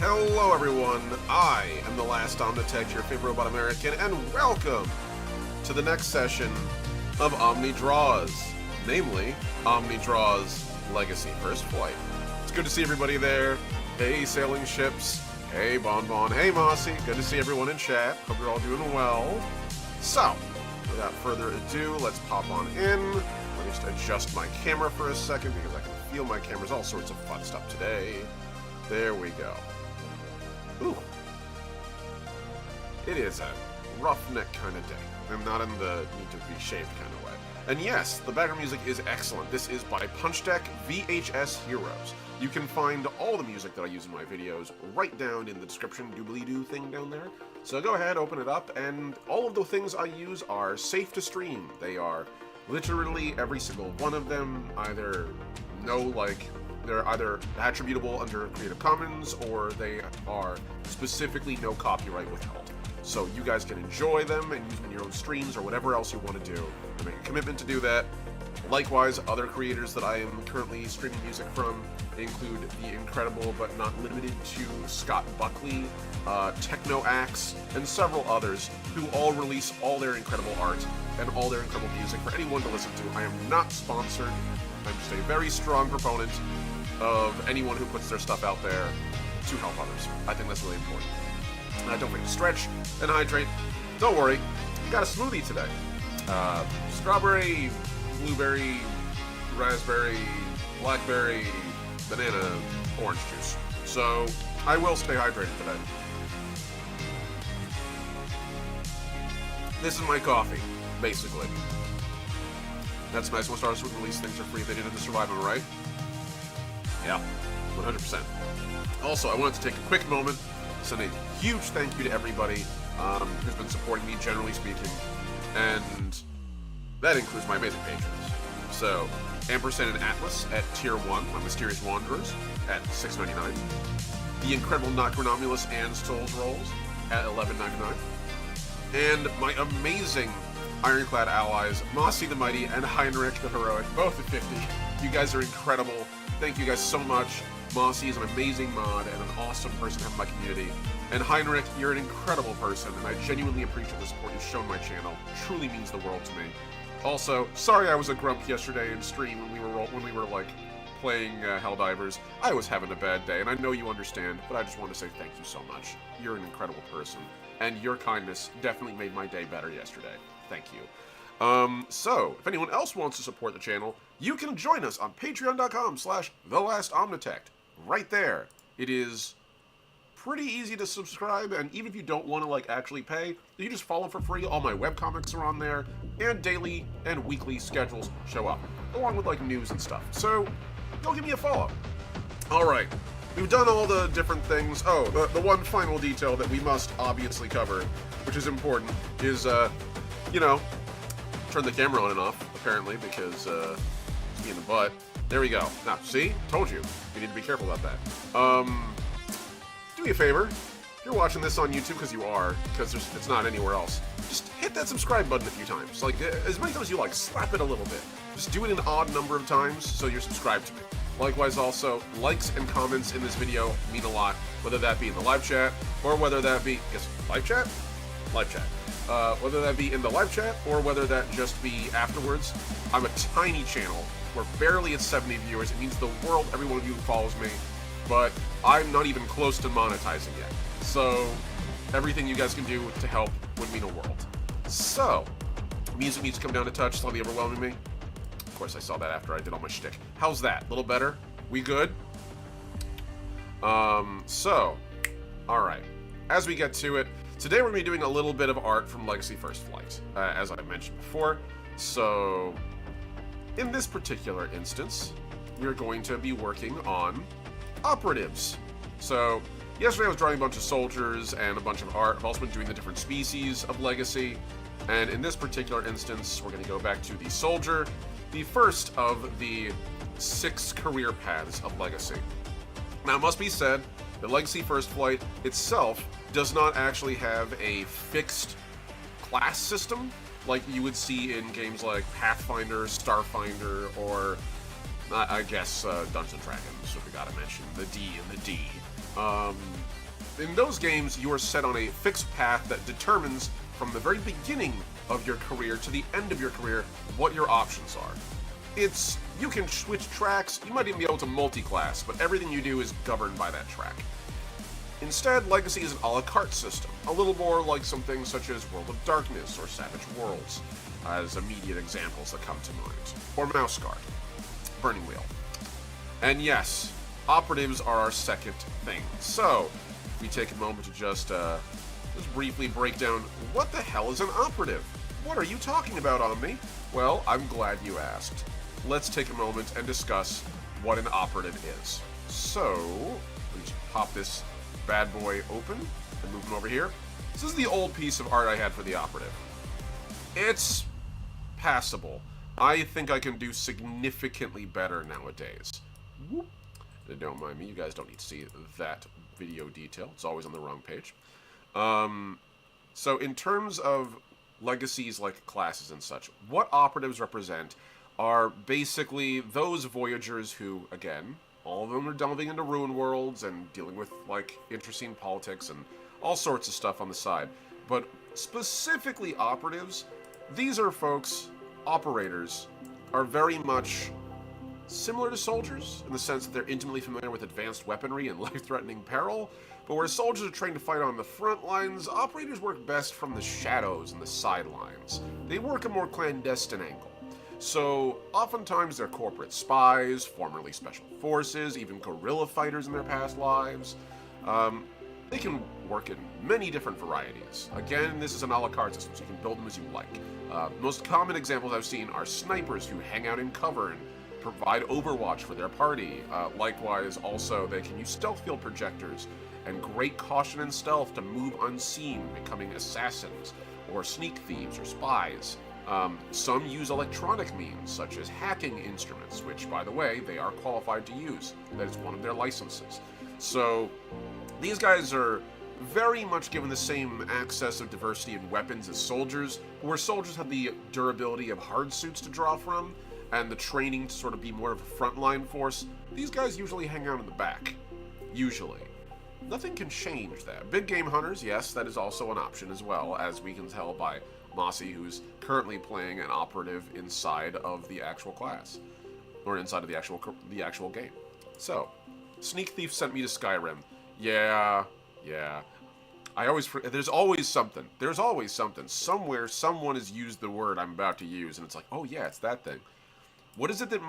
Hello everyone, I am the last Omnitech, your favorite robot American, and welcome to the next session of OMNI Draws, namely, OMNI Draws Legacy First Flight. It's good to see everybody there. Hey Sailing Ships, hey Bonbon, hey Mossy, good to see everyone in chat. Hope you're all doing well. So, without further ado, let's pop on in. Let me just adjust my camera for a second because I can feel my camera's all sorts of fun stuff today. There we go. Ooh. It is a roughneck kind of day. I'm not in the need to be shaved kind of way. And yes, the background music is excellent. This is by Punch Deck VHS Heroes. You can find all the music that I use in my videos right down in the description doobly-doo thing down there. So go ahead, open it up, and all of the things I use are safe to stream. They are literally every single one of them, they're either attributable under Creative Commons or they are specifically no copyright withheld. So you guys can enjoy them and use them in your own streams or whatever else you want to do. I make a commitment to do that. Likewise, other creators that I am currently streaming music from include the incredible but not limited to Scott Buckley, Techno Axe, and several others who all release all their incredible art and all their incredible music for anyone to listen to. I am not sponsored. I'm just a very strong proponent of anyone who puts their stuff out there to help others. I think that's really important. Don't forget to stretch and hydrate. Don't worry, got a smoothie today. Strawberry, blueberry, raspberry, blackberry, banana, orange juice. So I will stay hydrated today. This is my coffee, basically. That's nice. Most artists would release things for free if they didn't survive them, right? Yeah, 100%. Also, I wanted to take a quick moment to send a huge thank you to everybody who's been supporting me, generally speaking, and that includes my amazing patrons. So, Ampersand and Atlas at Tier 1, my Mysterious Wanderers at $6.99, the incredible Nocturnamulus and Souls Rolls at $11.99, and my amazing Ironclad allies, Mossy the Mighty and Heinrich the Heroic, both at $50. You guys are incredible. Thank you guys so much. Mossy is an amazing mod and an awesome person to have in my community. And Heinrich, you're an incredible person, and I genuinely appreciate the support you've shown my channel. It truly means the world to me. Also, sorry I was a grump yesterday in stream when we were like playing Helldivers. I was having a bad day, and I know you understand, but I just want to say thank you so much. You're an incredible person, and your kindness definitely made my day better yesterday. Thank you. So, if anyone else wants to support the channel, you can join us on patreon.com/TheLastOmnitech. Right there. It is pretty easy to subscribe, and even if you don't want to, actually pay, you just follow for free. All my webcomics are on there, and daily and weekly schedules show up, along with, news and stuff. So, go give me a follow. Alright. We've done all the different things. Oh, the one final detail that we must obviously cover, which is important, is, turn the camera on and off, apparently, because, it's me in the butt. There we go. Now, see? Told you. You need to be careful about that. Do me a favor. If you're watching this on YouTube, because you are, because it's not anywhere else, just hit that subscribe button a few times. As many times as you like, slap it a little bit. Just do it an odd number of times so you're subscribed to me. Likewise, also, likes and comments in this video mean a lot, whether that be in the live chat, or whether that be, live chat? Live chat. Whether that be in the live chat, or whether that just be afterwards. I'm a tiny channel. We're barely at 70 viewers. It means the world, every one of you who follows me, but I'm not even close to monetizing yet. So, everything you guys can do to help would mean a world. So, music needs to come down a touch, slightly overwhelming me. Of course, I saw that after I did all my shtick. How's that? A little better? We good? Alright. As we get to it, today we're going to be doing a little bit of art from Legacy First Flight, as I mentioned before. So, in this particular instance, we're going to be working on operatives. So, yesterday I was drawing a bunch of soldiers and a bunch of art. I've also been doing the different species of Legacy. And in this particular instance, we're going to go back to the soldier, the first of the 6 career paths of Legacy. Now, it must be said that Legacy First Flight itself does not actually have a fixed class system like you would see in games like Pathfinder, Starfinder, or I guess Dungeons & Dragons, if we gotta mention the D and the D. In those games, you are set on a fixed path that determines from the very beginning of your career to the end of your career what your options are. You can switch tracks, you might even be able to multi-class, but everything you do is governed by that track. Instead, Legacy is an a la carte system, a little more like some things such as World of Darkness or Savage Worlds, as immediate examples that come to mind, or Mouse Guard, Burning Wheel. And yes, operatives are our second thing. So, we take a moment to just briefly break down what the hell is an operative? What are you talking about, OMNI? Well, I'm glad you asked. Let's take a moment and discuss what an operative is. So, let me just pop this bad boy open and move him over here. This is the old piece of art I had for the operative. It's passable. I think I can do significantly better nowadays. Whoop. Don't mind me, you guys don't need to see that video detail. It's always on the wrong page. So in terms of legacies like classes and such, what operatives represent are basically those voyagers who, again, all of them are delving into ruin worlds and dealing with, like, interesting politics and all sorts of stuff on the side. But specifically operatives, these are folks, operators, are very much similar to soldiers in the sense that they're intimately familiar with advanced weaponry and life-threatening peril, but where soldiers are trained to fight on the front lines, operators work best from the shadows and the sidelines. They work a more clandestine angle. So, oftentimes they're corporate spies, formerly special forces, even guerrilla fighters in their past lives. They can work in many different varieties. Again, this is an a la carte system, so you can build them as you like. Most common examples I've seen are snipers who hang out in cover and provide overwatch for their party. Likewise, also, they can use stealth field projectors and great caution and stealth to move unseen, becoming assassins, or sneak thieves, or spies. Some use electronic means, such as hacking instruments, which, by the way, they are qualified to use. That is one of their licenses. So, these guys are very much given the same access of diversity in weapons as soldiers, where soldiers have the durability of hard suits to draw from, and the training to sort of be more of a frontline force. These guys usually hang out in the back. Usually. Nothing can change that. Big game hunters, yes, that is also an option as well, as we can tell by Mossy, who's currently playing an operative inside of the actual class, or inside of the actual game. So, Sneak Thief sent me to Skyrim. Yeah. There's always something. There's always something. Somewhere, someone has used the word I'm about to use, and it's like, oh yeah, it's that thing. What is it that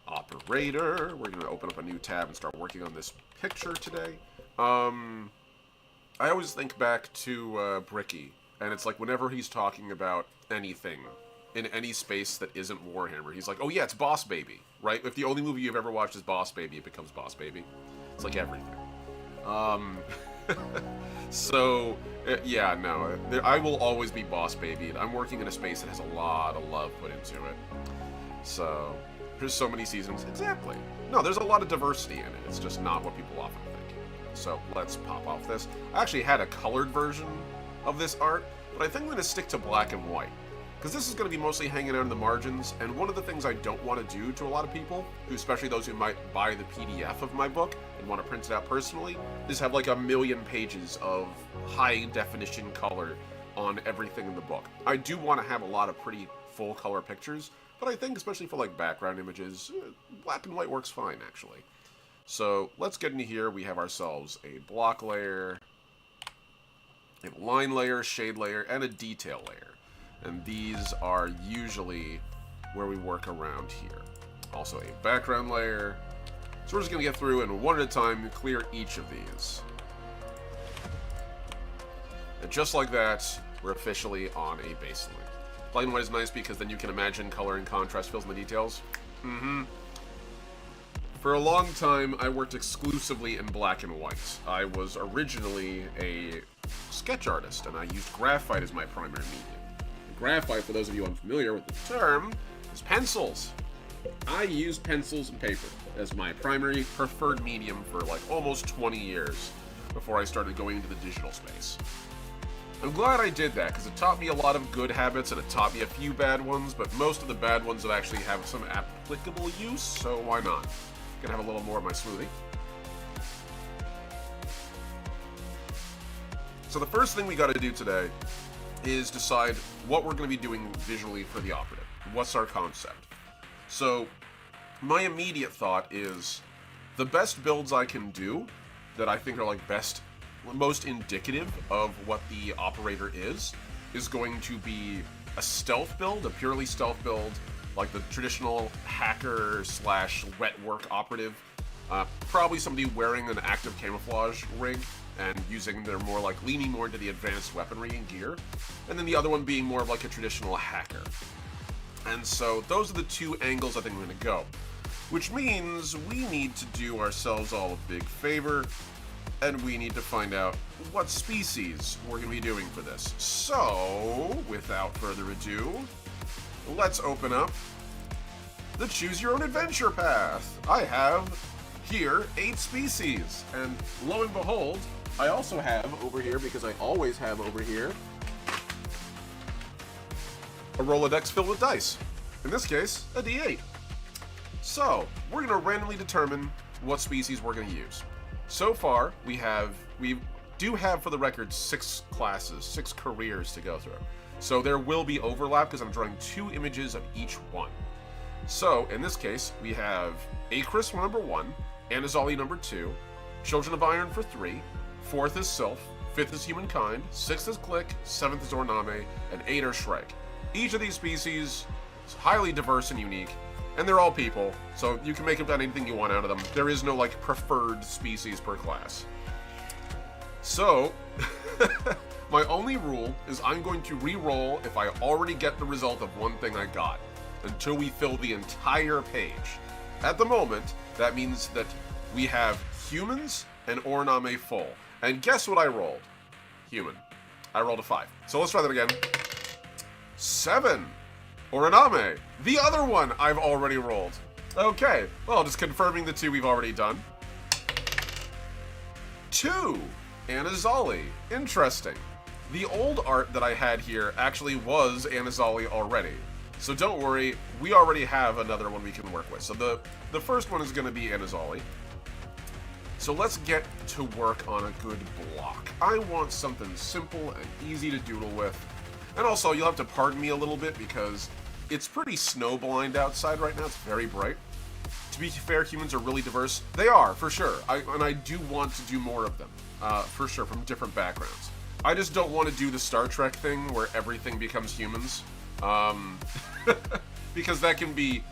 Operator. We're gonna open up a new tab and start working on this picture today. I always think back to Bricky, and it's like whenever he's talking about anything in any space that isn't Warhammer, he's like, oh yeah, it's Boss Baby, right? If the only movie you've ever watched is Boss Baby, it becomes Boss Baby. It's like everything. So, yeah, no, I will always be Boss Baby, and I'm working in a space that has a lot of love put into it. So, there's so many seasons. Exactly. No, there's a lot of diversity in it. It's just not what people often think. So, let's pop off this. I actually had a colored version of this art, but I think I'm going to stick to black and white. Because this is going to be mostly hanging out in the margins, and one of the things I don't want to do to a lot of people, especially those who might buy the PDF of my book and want to print it out personally, is have like 1,000,000 pages of high-definition color on everything in the book. I do want to have a lot of pretty full-color pictures, but I think especially for like background images, black and white works fine, actually. So let's get into here. We have ourselves a block layer, a line layer, shade layer, and a detail layer. And these are usually where we work around here. Also a background layer. So we're just going to get through and one at a time clear each of these. And just like that, we're officially on a baseline. Black and white is nice because then you can imagine color and contrast fills in the details. For a long time, I worked exclusively in black and white. I was originally a sketch artist, and I used graphite as my primary medium. Graphite, for those of you unfamiliar with the term, is pencils. I used pencils and paper as my primary preferred medium for like almost 20 years before I started going into the digital space. I'm glad I did that because it taught me a lot of good habits and it taught me a few bad ones, but most of the bad ones that actually have some applicable use, so why not? Gonna have a little more of my smoothie. So the first thing we got to do today is decide what we're going to be doing visually for the operative. What's our concept? So my immediate thought is the best builds I can do that I think are like most indicative of what the operator is going to be a stealth build, a purely stealth build, like the traditional hacker / wet work operative. Probably somebody wearing an active camouflage rig and using their leaning more into the advanced weaponry and gear. And then the other one being more of like a traditional hacker. And so those are the two angles I think we're going to go. Which means we need to do ourselves all a big favor, and we need to find out what species we're going to be doing for this. So, without further ado, let's open up the Choose Your Own Adventure path. I have here 8 species, and lo and behold, I also have over here, because I always have over here, a Rolodex filled with dice. In this case, a D8. So, we're going to randomly determine what species we're going to use. So far, we do have, for the record, 6 classes, 6 careers to go through. So there will be overlap because I'm drawing 2 images of each one. So, in this case, we have Acris number 1, Anazali number 2, Children of Iron for 3, 4th is Sylph, 5th is Humankind, 6th is Click, 7th is Orname, and 8 are Shrike. Each of these species is highly diverse and unique, and they're all people, so you can make up anything you want out of them. There is no, preferred species per class. So, my only rule is I'm going to re-roll if I already get the result of one thing I got, until we fill the entire page. At the moment, that means that we have humans and Orname full. And guess what I rolled? Human. I rolled a 5. So let's try that again. 7! Orname, the other one I've already rolled. Okay, well, just confirming the 2 we've already done. 2, Anazali. Interesting. The old art that I had here actually was Anazali already. So don't worry, we already have another one we can work with. So the first one is going to be Anazali. So let's get to work on a good block. I want something simple and easy to doodle with. And also, you'll have to pardon me a little bit because it's pretty snowblind outside right now. It's very bright. To be fair, humans are really diverse. They are, for sure. And I do want to do more of them, for sure, from different backgrounds. I just don't want to do the Star Trek thing where everything becomes humans, because that can be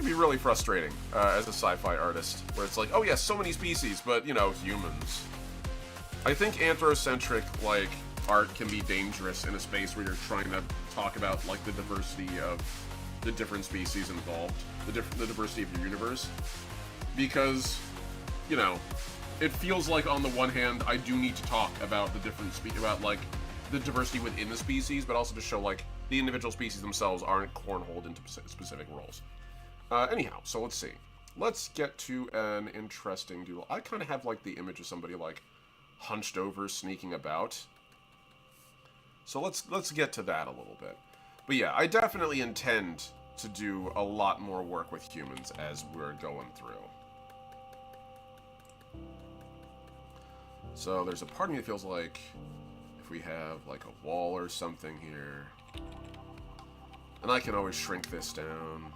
really frustrating as a sci-fi artist, where it's like, oh yeah, so many species, but humans. I think anthrocentric art can be dangerous in a space where you're trying to talk about the diversity of the different species involved, the diversity of your universe, because it feels like on the one hand I do need to talk about the different the diversity within the species, but also to show the individual species themselves aren't cornholed into specific roles. Anyhow, so let's see. Let's get to an interesting doodle. I kind of have the image of somebody hunched over, sneaking about. So let's get to that a little bit. But yeah, I definitely intend to do a lot more work with humans as we're going through. So there's a part of me that feels like if we have a wall or something here, and I can always shrink this down.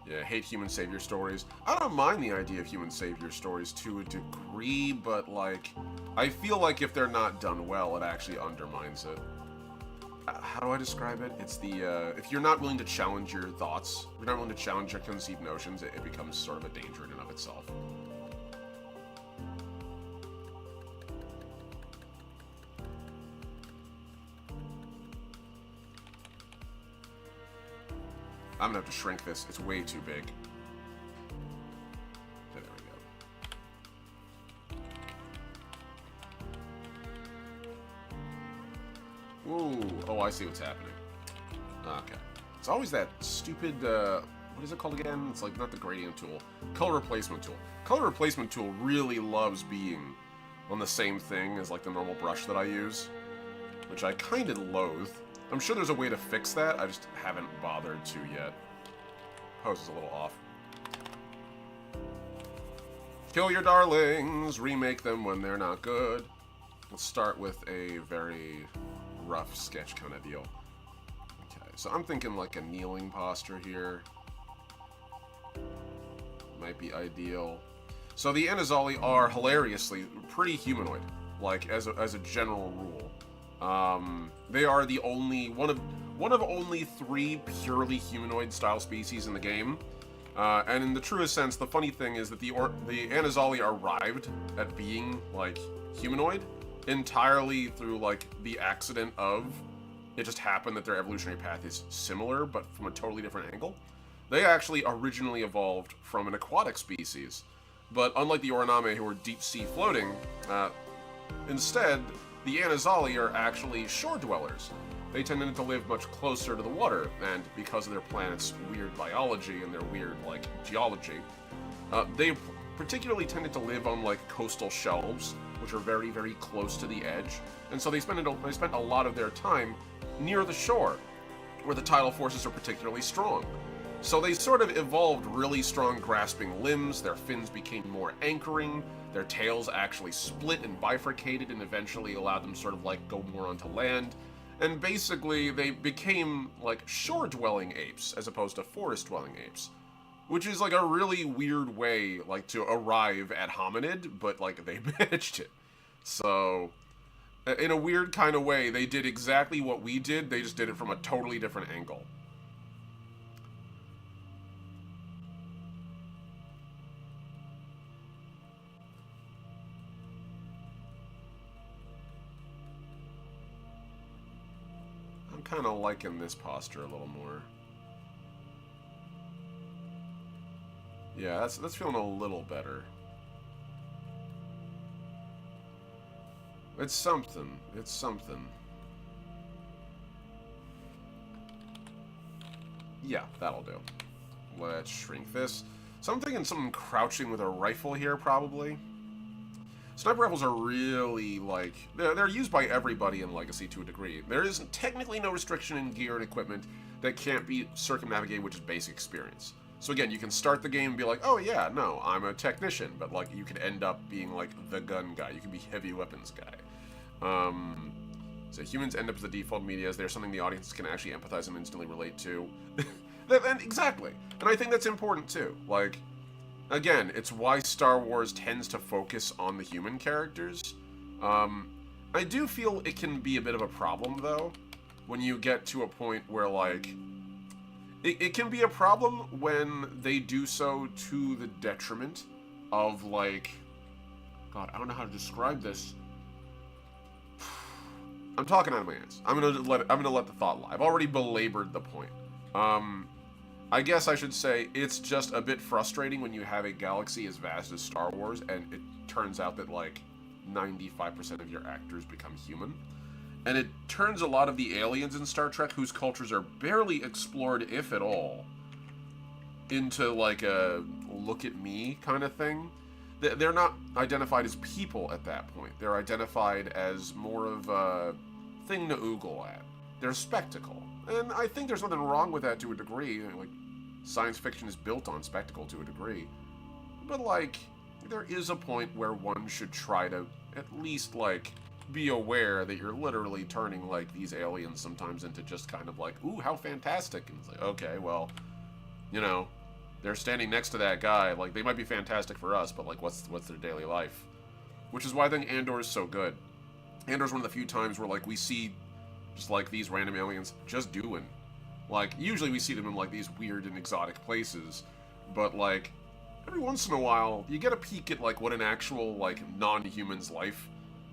Yeah, I hate human savior stories. I don't mind the idea of human savior stories to a degree, but I feel like if they're not done well, it actually undermines it. How do I describe it? It's the, if you're not willing to challenge your thoughts, if you're not willing to challenge your conceived notions, it becomes sort of a danger in and of itself. I'm gonna have to shrink this. It's way too big. Okay, there we go. Ooh. Oh, I see what's happening. Okay. It's always that stupid, what is it called again? It's not the gradient tool. Color replacement tool. Color replacement tool really loves being on the same thing as the normal brush that I use, which I kind of loathe. I'm sure there's a way to fix that, I just haven't bothered to yet. Pose is a little off. Kill your darlings, remake them when they're not good. Let's start with a very rough sketch kind of deal. Okay, so I'm thinking like a kneeling posture here. Might be ideal. So the Anazali are hilariously pretty humanoid, like as a general rule. They are the only one of only 3 purely humanoid style species in the game. And in the truest sense, the funny thing is that the Anazali arrived at being like humanoid entirely through like the accident of it just happened that their evolutionary path is similar, but from a totally different angle. They actually originally evolved from an aquatic species, but unlike the Orname, who are deep-sea floating, instead, the Anazali are actually shore dwellers. They tended to live much closer to the water, and because of their planet's weird biology and their weird, like, geology, they particularly tended to live on, like, coastal shelves, which are very, very close to the edge, and so they spent a lot of their time near the shore, where the tidal forces are particularly strong. So they sort of evolved really strong grasping limbs, their fins became more anchoring, their tails actually split and bifurcated and eventually allowed them sort of like go more onto land. And basically they became like shore-dwelling apes as opposed to forest-dwelling apes. Which is like a really weird way like to arrive at hominid, but like they managed it. So in a weird kind of way, they did exactly what we did, they just did it from a totally different angle. Kind of liking this posture a little more. Yeah, that's feeling a little better. It's something. It's something. Yeah, that'll do. Let's shrink this. So I'm thinking someone crouching with a rifle here, probably. Sniper rifles are really, like, they're used by everybody in Legacy to a degree. There is technically no restriction in gear and equipment that can't be circumnavigated, which is basic experience. So again, you can start the game and be like, oh yeah, no, I'm a technician, but like, you could end up being like the gun guy. You can be heavy weapons guy. So humans end up as the default media, as they're something the audience can actually empathize and instantly relate to. And exactly. And I think that's important too. Like, again, it's why Star Wars tends to focus on the human characters. I do feel it can be a bit of a problem, though, when you get to a point where, like, it can be a problem when they do so to the detriment of, like, God, I don't know how to describe this. I'm talking out of my ass. I'm gonna let the thought lie. I've already belabored the point. I guess I should say it's just a bit frustrating when you have a galaxy as vast as Star Wars and it turns out that like 95% of your actors become human. And it turns a lot of the aliens in Star Trek, whose cultures are barely explored, if at all, into like a look at me kind of thing. They're not identified as people at that point. They're identified as more of a thing to oogle at. They're a spectacle. And I think there's nothing wrong with that to a degree. Like, science fiction is built on spectacle to a degree. But, like, there is a point where one should try to at least, like, be aware that you're literally turning, like, these aliens sometimes into just kind of like, ooh, how fantastic. And it's like, okay, well, you know, they're standing next to that guy. Like, they might be fantastic for us, but, like, what's their daily life? Which is why I think Andor is so good. Andor's one of the few times where, like, we see just, like, these random aliens just doing. Like, usually we see them in, like, these weird and exotic places, but, like, every once in a while, you get a peek at, like, what an actual, like, non-human's life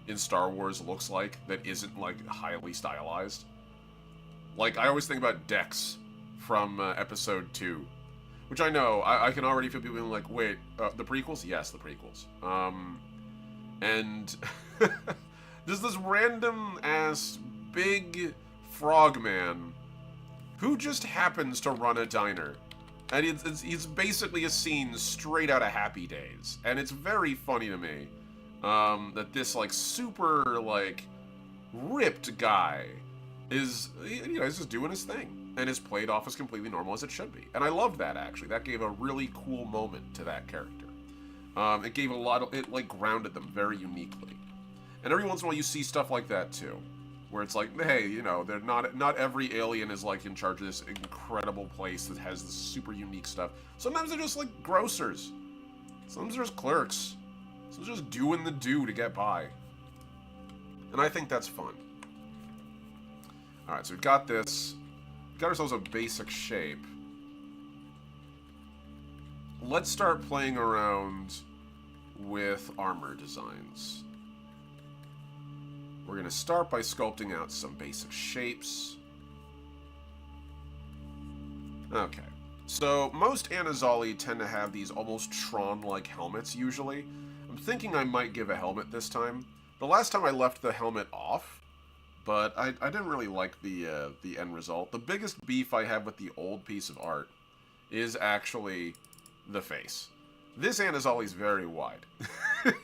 in Star Wars looks like that isn't, like, highly stylized. Like, I always think about Dex from Episode 2, which I know, I can already feel people being like, wait, the prequels? Yes, the prequels. And there's this random-ass big frogman who just happens to run a diner. And it's basically a scene straight out of Happy Days. And it's very funny to me that this, like, super, like, ripped guy is, you know, he's just doing his thing. And is played off as completely normal as it should be. And I love that, actually. That gave a really cool moment to that character. It gave a lot of, it like grounded them very uniquely. And every once in a while you see stuff like that too, where it's like, hey, you know, they're not every alien is like in charge of this incredible place that has this super unique stuff. Sometimes they're just like grocers. Sometimes they're just clerks. Sometimes they're just doing the do to get by. And I think that's fun. Alright, so we've got this. We've got ourselves a basic shape. Let's start playing around with armor designs. We're going to start by sculpting out some basic shapes. Okay. So, most Anazali tend to have these almost Tron-like helmets, usually. I'm thinking I might give a helmet this time. The last time I left the helmet off, but I didn't really like the end result. The biggest beef I have with the old piece of art is actually the face. This Anazali is very wide.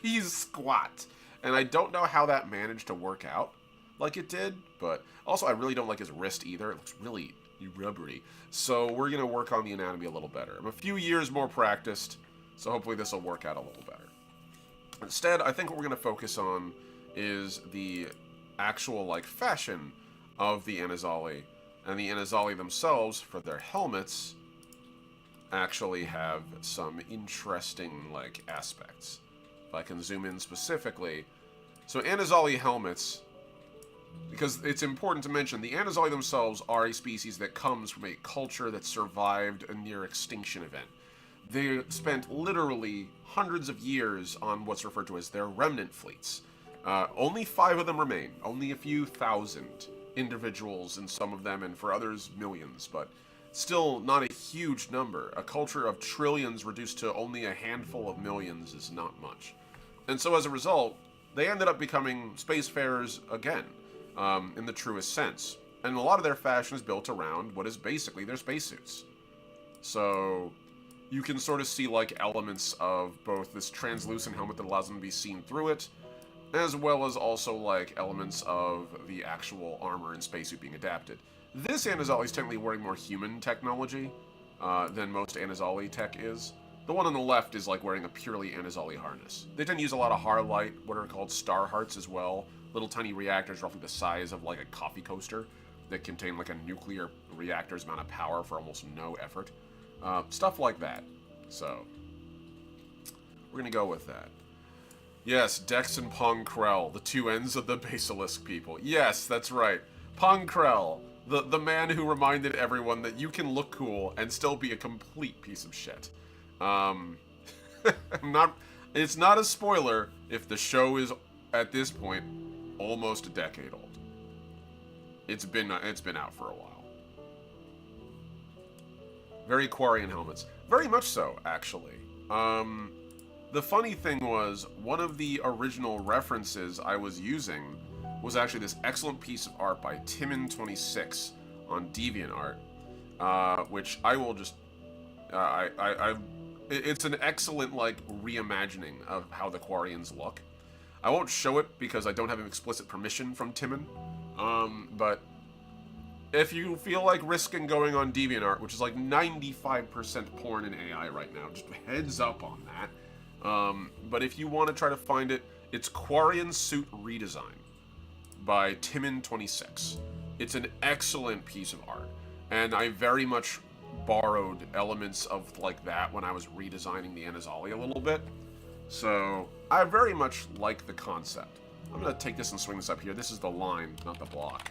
He's squat. And I don't know how that managed to work out like it did, but also I really don't like his wrist either. It looks really rubbery. So we're going to work on the anatomy a little better. I'm a few years more practiced, so hopefully this will work out a little better. Instead, I think what we're going to focus on is the actual like fashion of the Anazali, and the Anazali themselves, for their helmets, actually have some interesting like aspects. If I can zoom in specifically. So Anazali helmets, because it's important to mention, the Anazali themselves are a species that comes from a culture that survived a near extinction event. They spent literally hundreds of years on what's referred to as their remnant fleets. Only 5 of them remain. Only a few thousand individuals in some of them, and for others, millions. But still not a huge number. A culture of trillions reduced to only a handful of millions is not much. And so as a result, they ended up becoming spacefarers again, in the truest sense. And a lot of their fashion is built around what is basically their spacesuits. So you can sort of see like elements of both this translucent helmet that allows them to be seen through it, as well as also like elements of the actual armor and spacesuit being adapted. This Anazali is technically wearing more human technology than most Anazali tech is. The one on the left is like wearing a purely Anazali harness. They tend to use a lot of Harlight, what are called star hearts as well. Little tiny reactors roughly the size of like a coffee coaster that contain like a nuclear reactor's amount of power for almost no effort. Stuff like that. So, we're gonna go with that. Yes, Dex and Pong Krell, the two ends of the Basilisk people. Yes, that's right. Pong Krell, the man who reminded everyone that you can look cool and still be a complete piece of shit. It's not a spoiler if the show is, at this point, almost a decade old. It's been out for a while. Very Quarian helmets. Very much so, actually. The funny thing was, one of the original references I was using was actually this excellent piece of art by Timon26 on DeviantArt, which I will just... it's an excellent, like, reimagining of how the Quarians look. I won't show it because I don't have an explicit permission from Timon, but if you feel like risking going on DeviantArt, which is like 95% porn and AI right now, just heads up on that. But if you want to try to find it, it's Quarian Suit Redesign by Timon26. It's an excellent piece of art, and I very much borrowed elements of like that when I was redesigning the Anazali a little bit. So I very much like the concept. I'm going to take this and swing this up here. This is the line, not the block.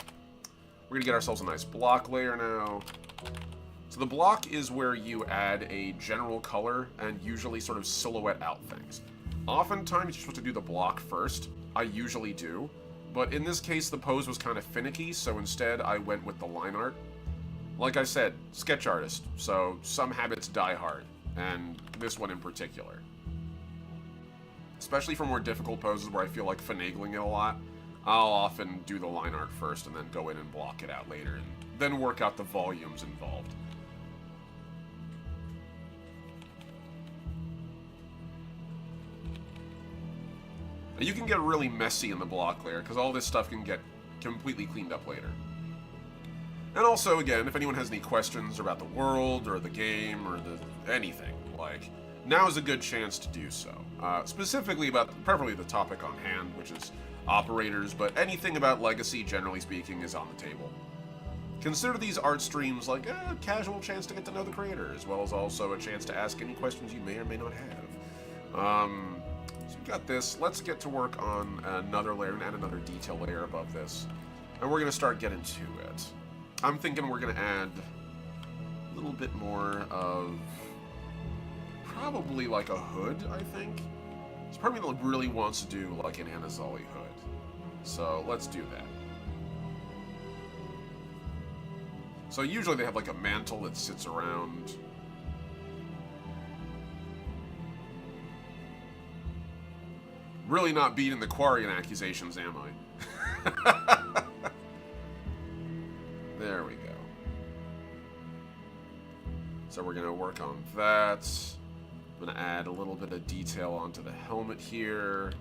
We're going to get ourselves a nice block layer now. So the block is where you add a general color and usually sort of silhouette out things. Oftentimes you're supposed to do the block first. I usually do. But in this case, the pose was kind of finicky, so instead I went with the line art. Like I said, sketch artist, so some habits die hard, and this one in particular. Especially for more difficult poses where I feel like finagling it a lot, I'll often do the line art first and then go in and block it out later, and then work out the volumes involved. You can get really messy in the block layer, because all this stuff can get completely cleaned up later. And also, again, if anyone has any questions about the world, or the game, or anything, like, now is a good chance to do so. Specifically about, preferably the topic on hand, which is operators, but anything about Legacy, generally speaking, is on the table. Consider these art streams like a casual chance to get to know the creator, as well as also a chance to ask any questions you may or may not have. So we got this. Let's get to work on another layer and another detail layer above this. And we're going to start getting to it. I'm thinking we're going to add a little bit more of probably like a hood, I think. This part of me really wants to do like an Anazali hood. So let's do that. So usually they have like a mantle that sits around. Really not beating the Quarian accusations, am I? There we go. So we're going to work on that. I'm going to add a little bit of detail onto the helmet here.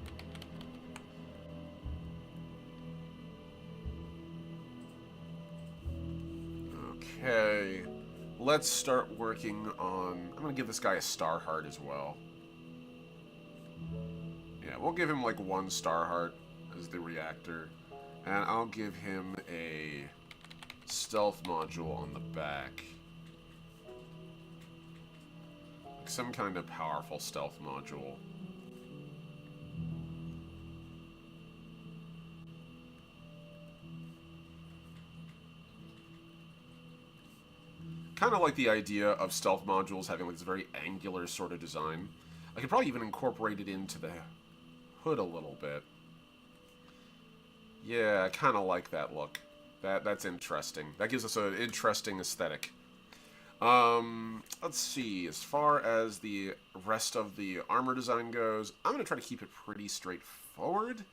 Okay, let's start working on... I'm going to give this guy a star heart as well. Yeah, we'll give him like one star heart as the reactor. And I'll give him a stealth module on the back. Like some kind of powerful stealth module. Kind of like the idea of stealth modules having like this very angular sort of design. I could probably even incorporate it into the hood a little bit. Yeah, I kind of like that look. That's interesting. That gives us an interesting aesthetic. Let's see. As far as the rest of the armor design goes, I'm going to try to keep it pretty straightforward.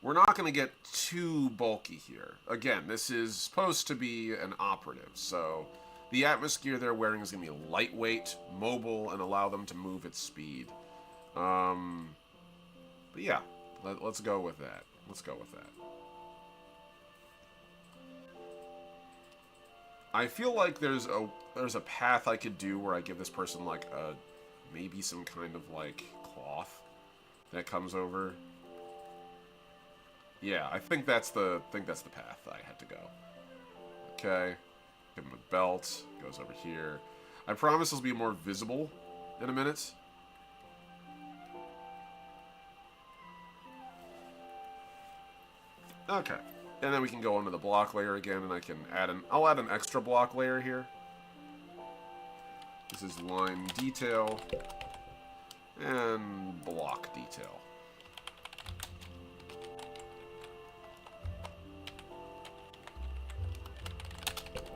We're not going to get too bulky here. Again, this is supposed to be an operative, so the atmosphere they're wearing is going to be lightweight, mobile, and allow them to move at speed. But yeah, let's go with that. Let's go with that. I feel like there's a path I could do where I give this person like maybe some kind of like cloth that comes over. Yeah, I think that's the path I had to go. Okay, give him a belt. Goes over here. I promise this will be more visible in a minute. Okay, and then we can go onto the block layer again, and I'll add an extra block layer here. This is line detail and block detail.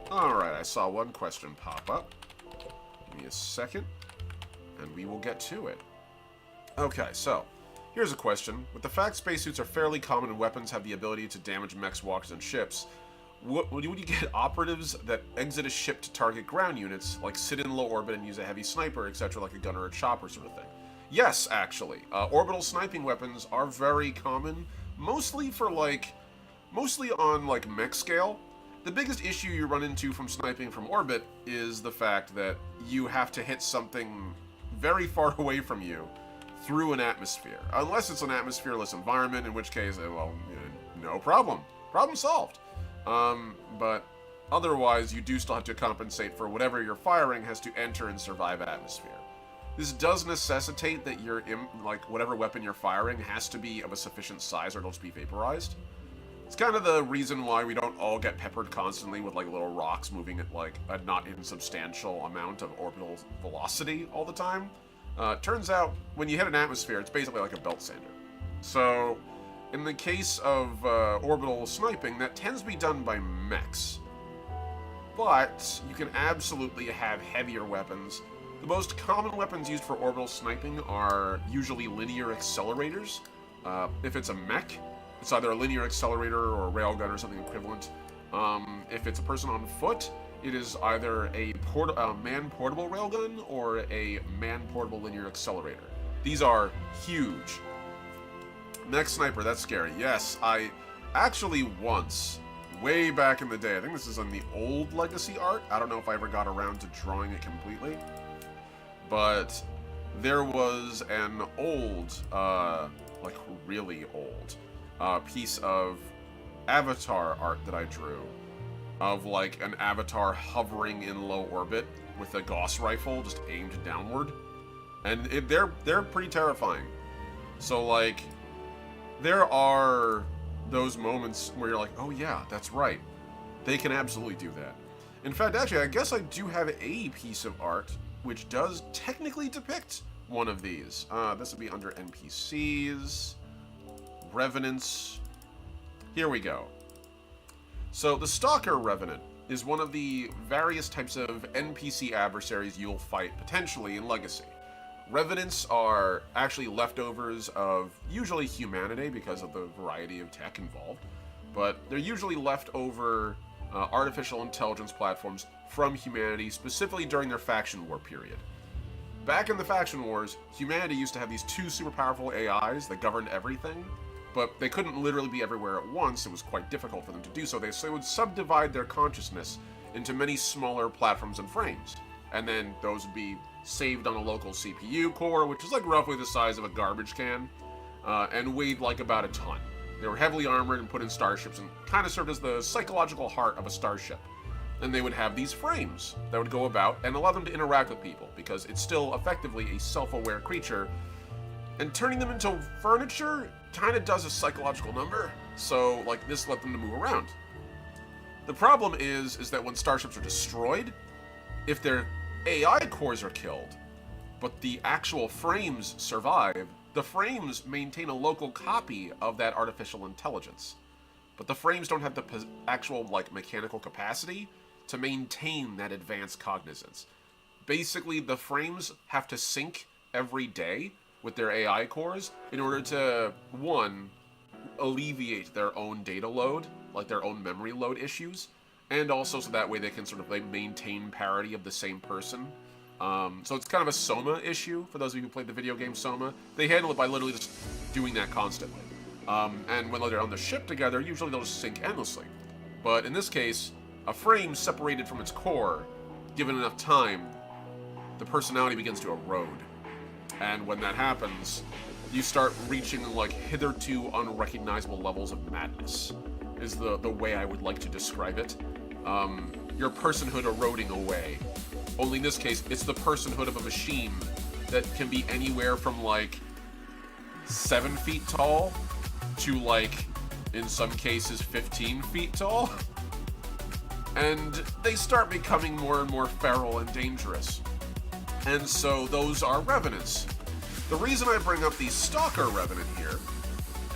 Alright, I saw one question pop up. Give me a second, and we will get to it. Okay, so, here's a question. With the fact spacesuits are fairly common and weapons have the ability to damage mechs, walkers, and ships, would you get operatives that exit a ship to target ground units, like sit in low orbit and use a heavy sniper, etc., like a gun or a chopper sort of thing? Yes, actually. Orbital sniping weapons are very common, mostly on, like, mech scale. The biggest issue you run into from sniping from orbit is the fact that you have to hit something very far away from you through an atmosphere. Unless it's an atmosphereless environment, in which case, well, no problem. Problem solved. But otherwise, you do still have to compensate for whatever you're firing has to enter and survive atmosphere. This does necessitate that whatever weapon you're firing has to be of a sufficient size or it'll just be vaporized. It's kind of the reason why we don't all get peppered constantly with like little rocks moving at like a not insubstantial amount of orbital velocity all the time. Turns out, when you hit an atmosphere, it's basically like a belt sander. So, in the case of orbital sniping, that tends to be done by mechs. But you can absolutely have heavier weapons. The most common weapons used for orbital sniping are usually linear accelerators. If it's a mech, it's either a linear accelerator or a railgun or something equivalent. If it's a person on foot, it is either a man-portable railgun or a man-portable linear accelerator. These are huge. Mech sniper, that's scary. Yes, I actually once, way back in the day, I think this is on the old Legacy art. I don't know if I ever got around to drawing it completely. but there was an old, like really old, piece of avatar art that I drew of like an avatar hovering in low orbit with a Gauss rifle just aimed downward, and they're pretty terrifying. So like, there are those moments where you're like, oh yeah, that's right, they can absolutely do that. In fact, actually, I guess I do have a piece of art which does technically depict one of these. This would be under NPCs, Revenants. Here we go. So the Stalker Revenant is one of the various types of NPC adversaries you'll fight potentially in Legacy. Revenants are actually leftovers of usually humanity because of the variety of tech involved, but they're usually leftover artificial intelligence platforms from humanity, specifically during their faction war period. Back in the faction wars, humanity used to have these two super powerful AIs that governed everything, but they couldn't literally be everywhere at once. It was quite difficult for them to do so. They would subdivide their consciousness into many smaller platforms and frames, and then those would be saved on a local CPU core, which is like roughly the size of a garbage can, and weighed like about a ton. They were heavily armored and put in starships and kind of served as the psychological heart of a starship. And they would have these frames that would go about and allow them to interact with people, because it's still effectively a self-aware creature. And turning them into furniture kind of does a psychological number, so like this let them to move around. The problem is that when starships are destroyed, if their AI cores are killed, but the actual frames survive, the frames maintain a local copy of that artificial intelligence. But the frames don't have the actual like mechanical capacity to maintain that advanced cognizance. Basically, the frames have to sync every day with their AI cores in order to, one, alleviate their own data load, like their own memory load issues, and also so that way they can sort of like maintain parity of the same person. So it's kind of a Soma issue for those of you who played the video game Soma. They handle it by literally just doing that constantly. And when they're on the ship together, usually they'll just sync endlessly. But in this case, a frame separated from its core, given enough time, the personality begins to erode. And when that happens, you start reaching like hitherto unrecognizable levels of madness, is the way I would like to describe it. Your personhood eroding away. Only in this case, it's the personhood of a machine that can be anywhere from like 7 feet tall to like, in some cases, 15 feet tall. And they start becoming more and more feral and dangerous. And so those are Revenants. The reason I bring up the Stalker Revenant here,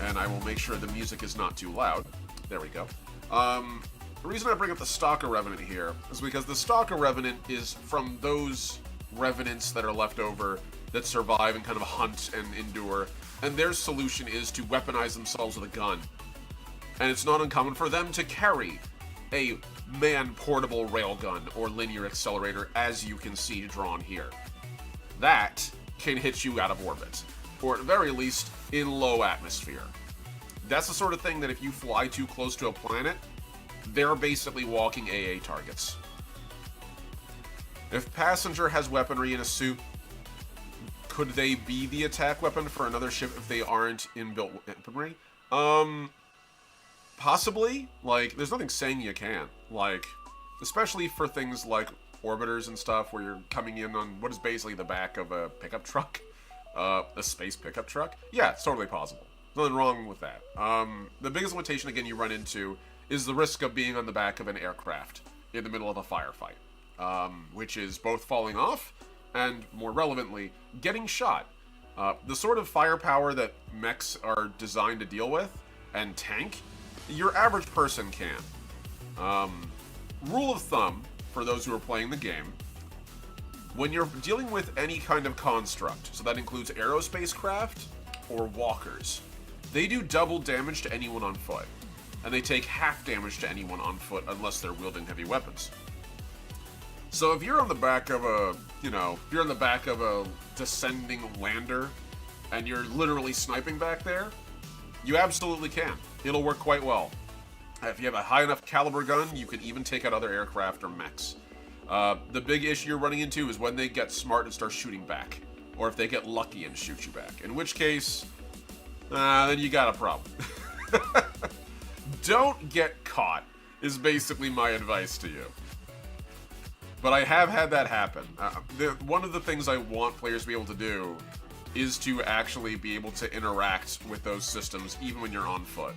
and I will make sure the music is not too loud. There we go. The reason I bring up the Stalker Revenant here is because the Stalker Revenant is from those Revenants that are left over that survive and kind of hunt and endure, and their solution is to weaponize themselves with a gun. And it's not uncommon for them to carry a man-portable railgun or linear accelerator, as you can see drawn here. That can hit you out of orbit, or at the very least, in low atmosphere. That's the sort of thing that if you fly too close to a planet, they're basically walking AA targets. If Passenger has weaponry in a suit, could they be the attack weapon for another ship if they aren't inbuilt weaponry? Possibly. Like, there's nothing saying you can't. Like, especially for things like orbiters and stuff, where you're coming in on what is basically the back of a pickup truck. A space pickup truck. Yeah, it's totally possible. Nothing wrong with that. The biggest limitation, again, you run into is the risk of being on the back of an aircraft in the middle of a firefight, which is both falling off and, more relevantly, getting shot. The sort of firepower that mechs are designed to deal with and tank, your average person can. Rule of thumb, for those who are playing the game, when you're dealing with any kind of construct, so that includes aerospace craft or walkers, they do double damage to anyone on foot, and they take half damage to anyone on foot unless they're wielding heavy weapons. So if you're on the back of a, if you're on the back of a descending lander and you're literally sniping back there, you absolutely can. It'll work quite well. If you have a high enough caliber gun, you can even take out other aircraft or mechs. The big issue you're running into is when they get smart and start shooting back. Or if they get lucky and shoot you back. In which case, then you got a problem. Don't get caught, is basically my advice to you. But I have had that happen. One of the things I want players to be able to do is to actually be able to interact with those systems even when you're on foot.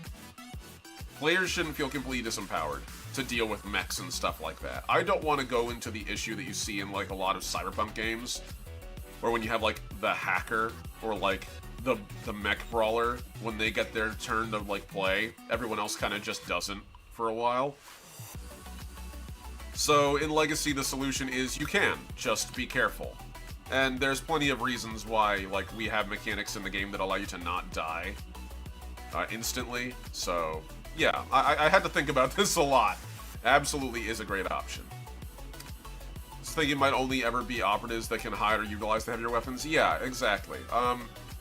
Players shouldn't feel completely disempowered to deal with mechs and stuff like that. I don't want to go into the issue that you see in like a lot of cyberpunk games, or when you have like the hacker or like the mech brawler, when they get their turn to like play, everyone else kind of just doesn't for a while. So in Legacy, the solution is you can just be careful. And there's plenty of reasons why, like, we have mechanics in the game that allow you to not die instantly. So, yeah, I had to think about this a lot. Absolutely is a great option. I was thinking it might only ever be operatives that can hide or utilize the heavier weapons. Yeah, exactly.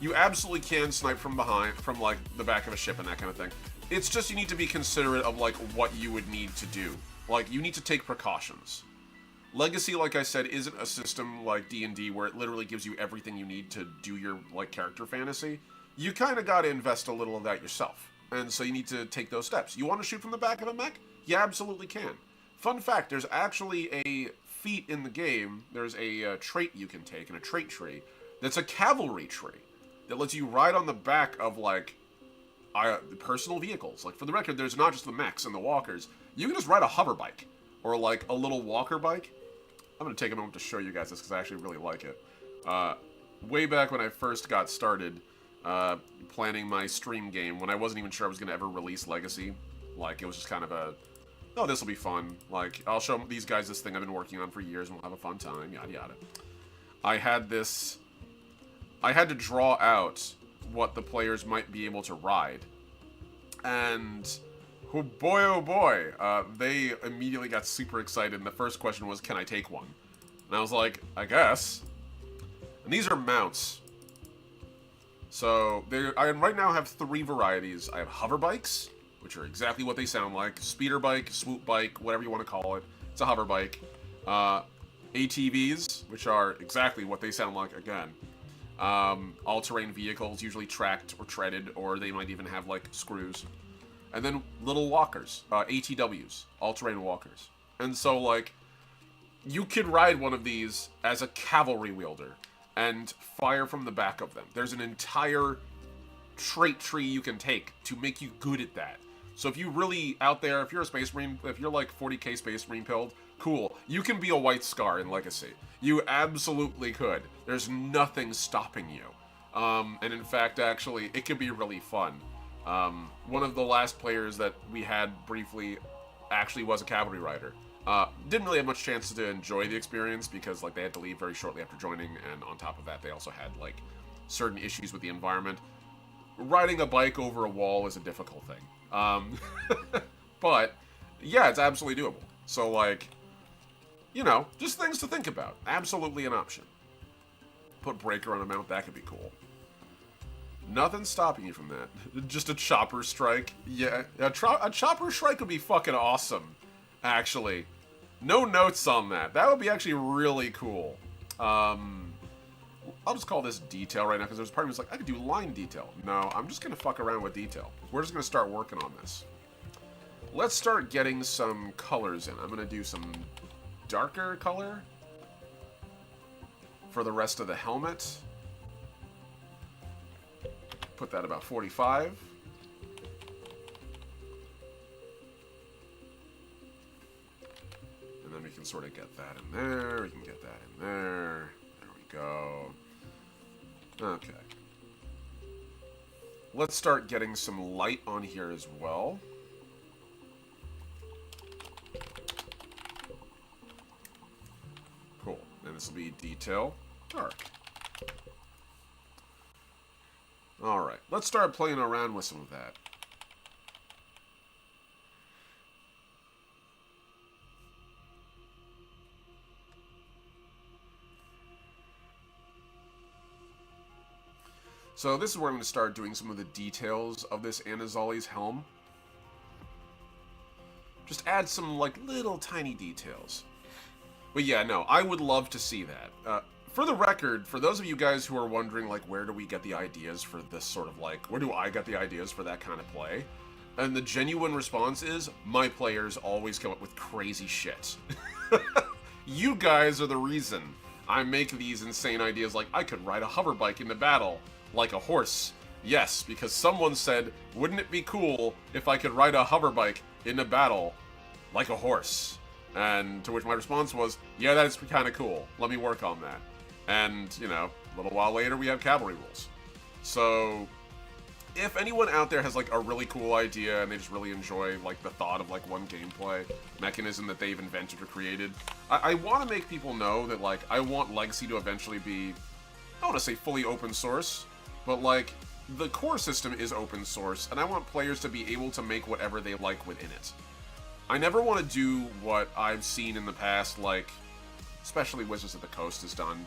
You absolutely can snipe from behind, from, like, the back of a ship and that kind of thing. It's just you need to be considerate of, like, what you would need to do. Like, you need to take precautions. Legacy, like I said, isn't a system like D&D where it literally gives you everything you need to do your, like, character fantasy. You kind of got to invest a little of that yourself. And so you need to take those steps. You want to shoot from the back of a mech? You absolutely can. Fun fact, there's actually a feat in the game, there's a trait you can take in a trait tree, that's a cavalry tree that lets you ride on the back of, like, personal vehicles. Like, for the record, there's not just the mechs and the walkers. You can just ride a hover bike, or, like, a little walker bike. I'm going to take a moment to show you guys this, because I actually really like it. Way back when I first got started planning my stream game, when I wasn't even sure I was going to ever release Legacy, like, it was just kind of a, oh, this will be fun. Like, I'll show these guys this thing I've been working on for years, and we'll have a fun time, yada yada. I had to draw out what the players might be able to ride. And oh boy, they immediately got super excited, and the first question was, can I take one? And I was like, I guess. And these are mounts. So, I right now have 3 varieties. I have hover bikes, which are exactly what they sound like. Speeder bike, swoop bike, whatever you want to call it. It's a hover bike. ATVs, which are exactly what they sound like again. All-terrain vehicles, usually tracked or treaded, or they might even have, like, screws. And then little walkers, ATWs, all-terrain walkers. And so, like, you could ride one of these as a cavalry wielder and fire from the back of them. There's an entire trait tree you can take to make you good at that. So if you really out there, if you're a Space Marine, if you're like 40k Space Marine pilled, cool. You can be a White Scar in Legacy. You absolutely could. There's nothing stopping you. And in fact, actually, it could be really fun. One of the last players that we had briefly actually was a cavalry rider. Didn't really have much chance to enjoy the experience because, like, they had to leave very shortly after joining, and on top of that, they also had, like, certain issues with the environment. Riding a bike over a wall is a difficult thing. But, yeah, it's absolutely doable. So, like, you know, just things to think about. Absolutely an option. Put breaker on a mount, that could be cool. Nothing's stopping you from that. Just a chopper strike. Yeah, a chopper strike would be fucking awesome, actually. No notes on that. That would be actually really cool. I'll just call this detail right now, because there's part of me that's like, I could do line detail. No, I'm just going to fuck around with detail. We're just going to start working on this. Let's start getting some colors in. I'm going to do some darker color for the rest of the helmet. Put that about 45. And then we can sort of get that in there. We can get that in there. There we go. Okay. Let's start getting some light on here as well. Cool. And this will be detail dark. Alright, let's start playing around with some of that. So this is where I'm going to start doing some of the details of this Anazali's helm. Just add some, like, little tiny details. But yeah, no, I would love to see that. For the record, for those of you guys who are wondering, like, where do we get the ideas for this sort of, like, where do I get the ideas for that kind of play? And the genuine response is, my players always come up with crazy shit. You guys are the reason I make these insane ideas like, I could ride a hover bike into battle, like a horse. Yes, because someone said, wouldn't it be cool if I could ride a hover bike into battle, like a horse? And to which my response was, yeah, that is kind of cool. Let me work on that. And, you know, a little while later, we have cavalry rules. So, if anyone out there has, like, a really cool idea and they just really enjoy, like, the thought of, like, one gameplay mechanism that they've invented or created, I want to make people know that, like, I want Legacy to eventually be, I don't want to say fully open source, but, like, the core system is open source, and I want players to be able to make whatever they like within it. I never want to do what I've seen in the past, like, especially Wizards of the Coast has done,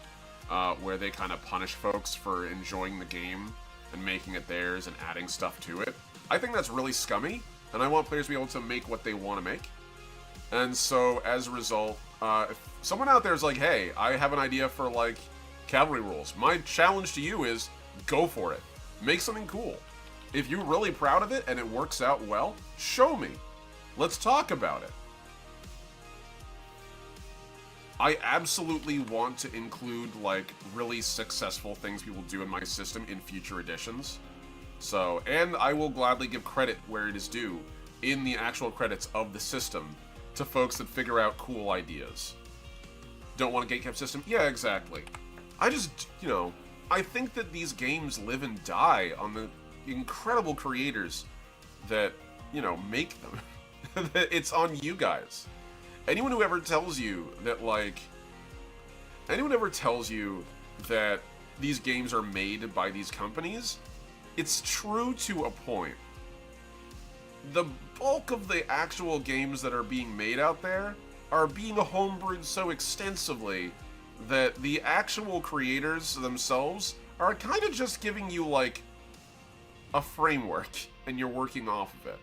where they kind of punish folks for enjoying the game and making it theirs and adding stuff to it. I think that's really scummy, and I want players to be able to make what they want to make. And so, as a result, if someone out there is like, hey, I have an idea for, like, cavalry rules, my challenge to you is, go for it. Make something cool. If you're really proud of it and it works out well, show me. Let's talk about it. I absolutely want to include, like, really successful things people do in my system in future editions. So, and I will gladly give credit where it is due in the actual credits of the system to folks that figure out cool ideas. Don't want a gatekept system? Yeah, exactly. I just, you know, I think that these games live and die on the incredible creators that, you know, make them. It's on you guys. Anyone who ever tells you that, like, anyone ever tells you that these games are made by these companies, it's true to a point. The bulk of the actual games that are being made out there are being homebrewed so extensively that the actual creators themselves are kind of just giving you, like, a framework, and you're working off of it.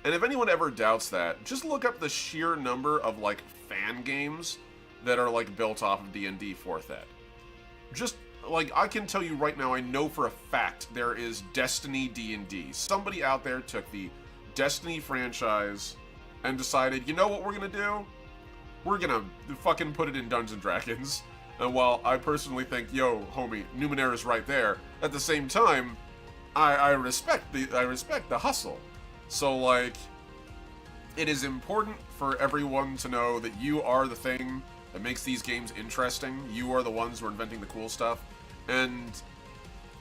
And if anyone ever doubts that, just look up the sheer number of, like, fan games that are, like, built off of D&D 4th Ed. Just, like, I can tell you right now, I know for a fact there is Destiny D&D. Somebody out there took the Destiny franchise and decided, you know what we're gonna do? We're gonna fucking put it in Dungeons & Dragons. And while I personally think, yo, homie, Numenera's right there, at the same time, I respect the hustle. So, like, it is important for everyone to know that you are the thing that makes these games interesting. You are the ones who are inventing the cool stuff. And,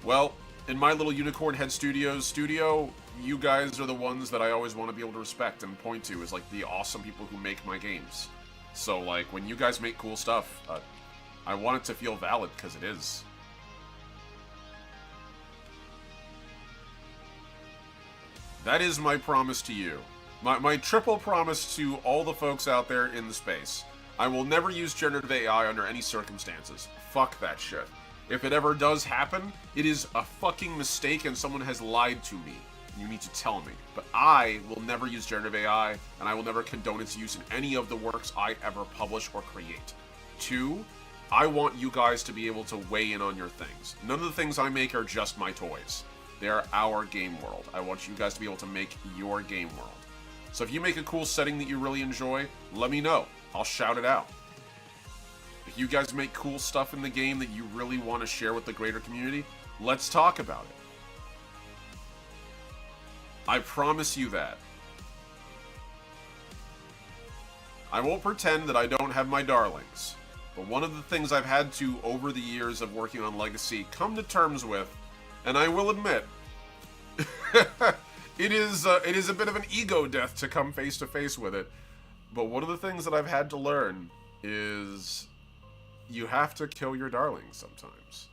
well, in my little Unicorn Head Studios studio, you guys are the ones that I always want to be able to respect and point to as, like, the awesome people who make my games. So, like, when you guys make cool stuff, I want it to feel valid, because it is. That is my promise to you. My triple promise to all the folks out there in the space. I will never use generative AI under any circumstances. Fuck that shit. If it ever does happen, it is a fucking mistake and someone has lied to me. You need to tell me. But I will never use generative AI, and I will never condone its use in any of the works I ever publish or create. 2, I want you guys to be able to weigh in on your things. None of the things I make are just my toys. They are our game world. I want you guys to be able to make your game world. So if you make a cool setting that you really enjoy, let me know. I'll shout it out. If you guys make cool stuff in the game that you really want to share with the greater community, let's talk about it. I promise you that. I won't pretend that I don't have my darlings, but one of the things I've had to, over the years of working on Legacy, come to terms with, and I will admit, it is a bit of an ego death to come face to face with it. But one of the things that I've had to learn is you have to kill your darlings sometimes.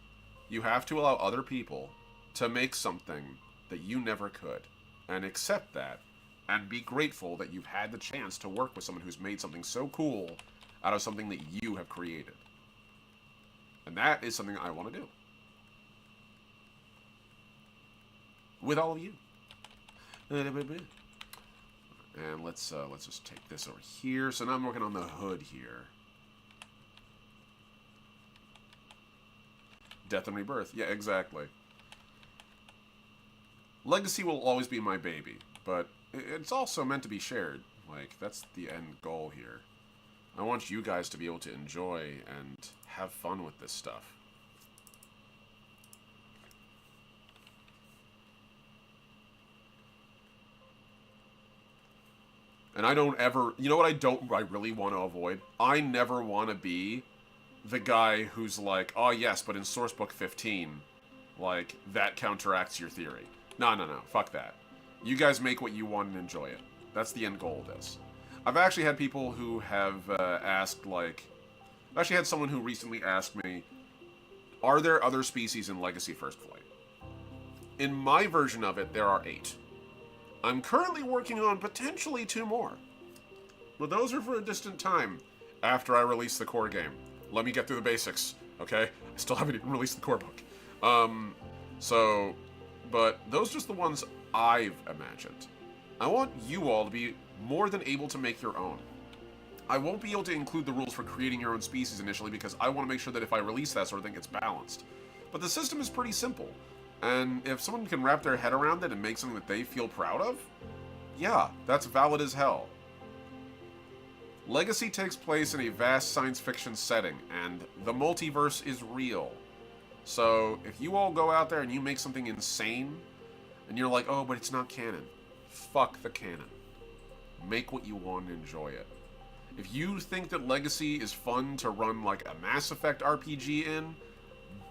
You have to allow other people to make something that you never could, and accept that, and be grateful that you've had the chance to work with someone who's made something so cool out of something that you have created. And that is something I want to do. With all of you. And let's just take this over here. So now I'm working on the hood here. Death and Rebirth. Yeah, exactly. Legacy will always be my baby, but it's also meant to be shared. Like, that's the end goal here. I want you guys to be able to enjoy and have fun with this stuff. And I don't ever... You know what I really want to avoid? I never want to be the guy who's like, oh yes, but in Sourcebook 15, like, that counteracts your theory. No, fuck that. You guys make what you want and enjoy it. That's the end goal of this. I've actually had people who have asked, like... I've actually had someone who recently asked me, are there other species in Legacy First Flight? In my version of it, there are 8. I'm currently working on potentially 2 more. But those are for a distant time after I release the core game. Let me get through the basics, okay? I still haven't even released the core book. But those are just the ones I've imagined. I want you all to be more than able to make your own. I won't be able to include the rules for creating your own species initially because I want to make sure that if I release that sort of thing, it's balanced. But the system is pretty simple. And if someone can wrap their head around it and make something that they feel proud of, yeah, that's valid as hell. Legacy takes place in a vast science fiction setting, and the multiverse is real. So, if you all go out there and you make something insane, and you're like, oh, but it's not canon. Fuck the canon. Make what you want and enjoy it. If you think that Legacy is fun to run like a Mass Effect RPG in,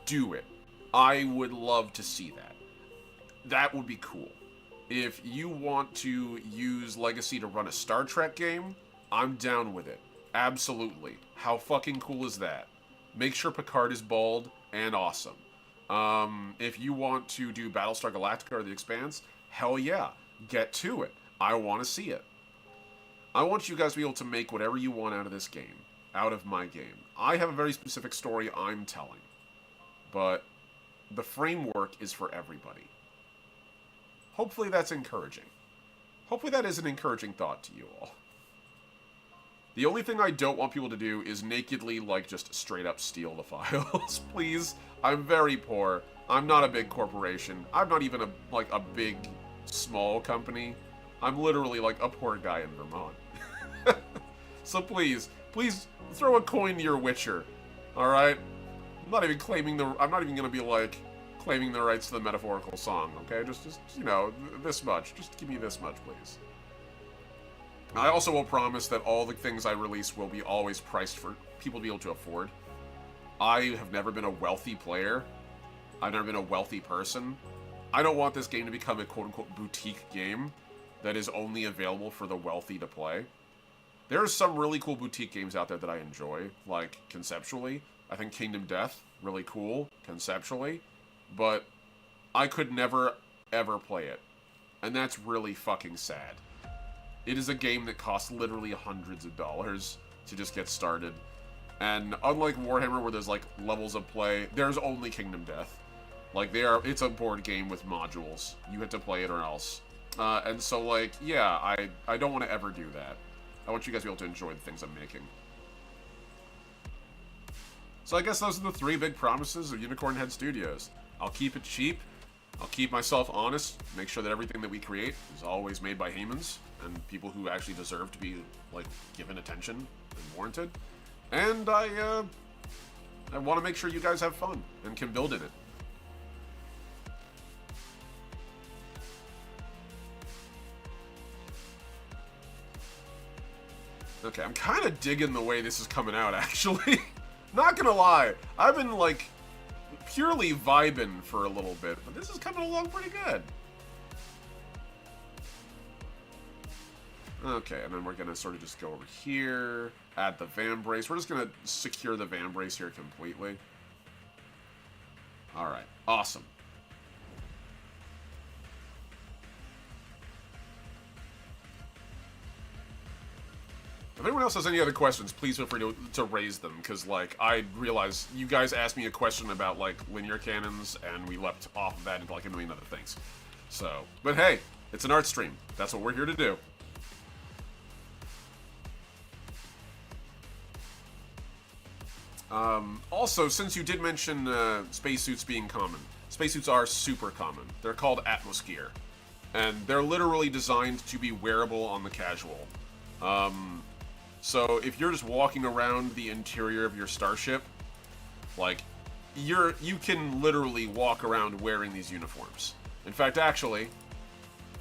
do it. I would love to see that. That would be cool. If you want to use Legacy to run a Star Trek game, I'm down with it. Absolutely. How fucking cool is that? Make sure Picard is bald and awesome. If you want to do Battlestar Galactica or The Expanse, hell yeah. Get to it. I want to see it. I want you guys to be able to make whatever you want out of this game. Out of my game. I have a very specific story I'm telling. But the framework is for everybody. Hopefully that's encouraging. Hopefully that is an encouraging thought to you all. The only thing I don't want people to do is nakedly, like, just straight up steal the files. Please. I'm very poor. I'm not a big corporation. I'm not even a big, small company. I'm literally, like, a poor guy in Vermont. So please throw a coin to your Witcher. Alright? I'm not even gonna be, like, claiming the rights to the metaphorical song, okay? Just, you know, this much. Just give me this much, please. I also will promise that all the things I release will be always priced for people to be able to afford. I have never been a wealthy player. I've never been a wealthy person. I don't want this game to become a quote-unquote boutique game that is only available for the wealthy to play. There are some really cool boutique games out there that I enjoy, like, conceptually. I think Kingdom Death, really cool, conceptually. But I could never, ever play it. And that's really fucking sad. It is a game that costs literally hundreds of dollars to just get started. And unlike Warhammer, where there's, like, levels of play, there's only Kingdom Death. Like, it's a board game with modules. You have to play it or else. And so, like, yeah, I don't want to ever do that. I want you guys to be able to enjoy the things I'm making. So I guess those are the 3 big promises of Unicorn Head Studios. I'll keep it cheap. I'll keep myself honest. Make sure that everything that we create is always made by humans and people who actually deserve to be, like, given attention and warranted. And I want to make sure you guys have fun and can build in it. Okay, I'm kind of digging the way this is coming out, actually. Not gonna lie. I've been, like, purely vibing for a little bit, but this is coming along pretty good. Okay, and then we're gonna sort of just go over here, add the Vambrace. We're just gonna secure the Vambrace here completely. Alright, awesome. If anyone else has any other questions, please feel free to raise them, because, like, I realize you guys asked me a question about, like, linear cannons, and we leapt off of that into, like, a million other things. So, but hey, it's an art stream. That's what we're here to do. Also, since you did mention spacesuits being common, spacesuits are super common. They're called atmosphere, and they're literally designed to be wearable on the casual. So if you're just walking around the interior of your starship, like, you can literally walk around wearing these uniforms. In fact, actually,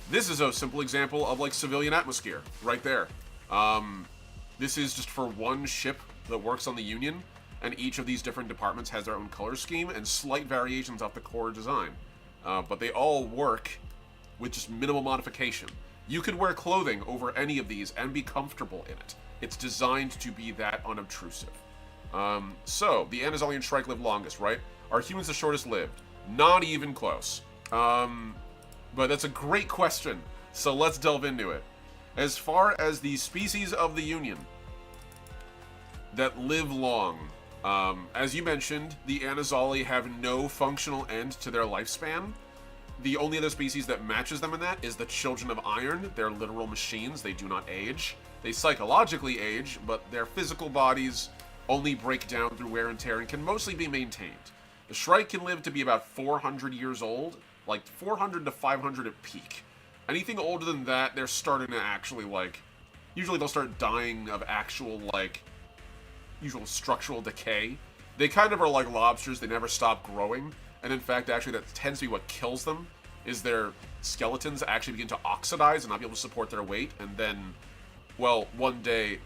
this is a simple example of, like, civilian atmosphere right there. This is just for one ship that works on the Union, and each of these different departments has their own color scheme and slight variations off the core design. But they all work with just minimal modification. You could wear clothing over any of these and be comfortable in it. It's designed to be that unobtrusive. So, the Anazolian Shrike lived longest, right? Are humans the shortest lived? Not even close. But that's a great question, so let's delve into it. As far as the species of the Union that live long, as you mentioned, the Anazali have no functional end to their lifespan. The only other species that matches them in that is the Children of Iron. They're literal machines. They do not age. They psychologically age, but their physical bodies only break down through wear and tear and can mostly be maintained. The Shrike can live to be about 400 years old, like 400 to 500 at peak. Anything older than that, they're starting to actually, like, usually they'll start dying of actual, like, usual structural decay. They kind of are like lobsters, they never stop growing. And in fact, actually, that tends to be what kills them, is their skeletons actually begin to oxidize and not be able to support their weight, and then, well, one day,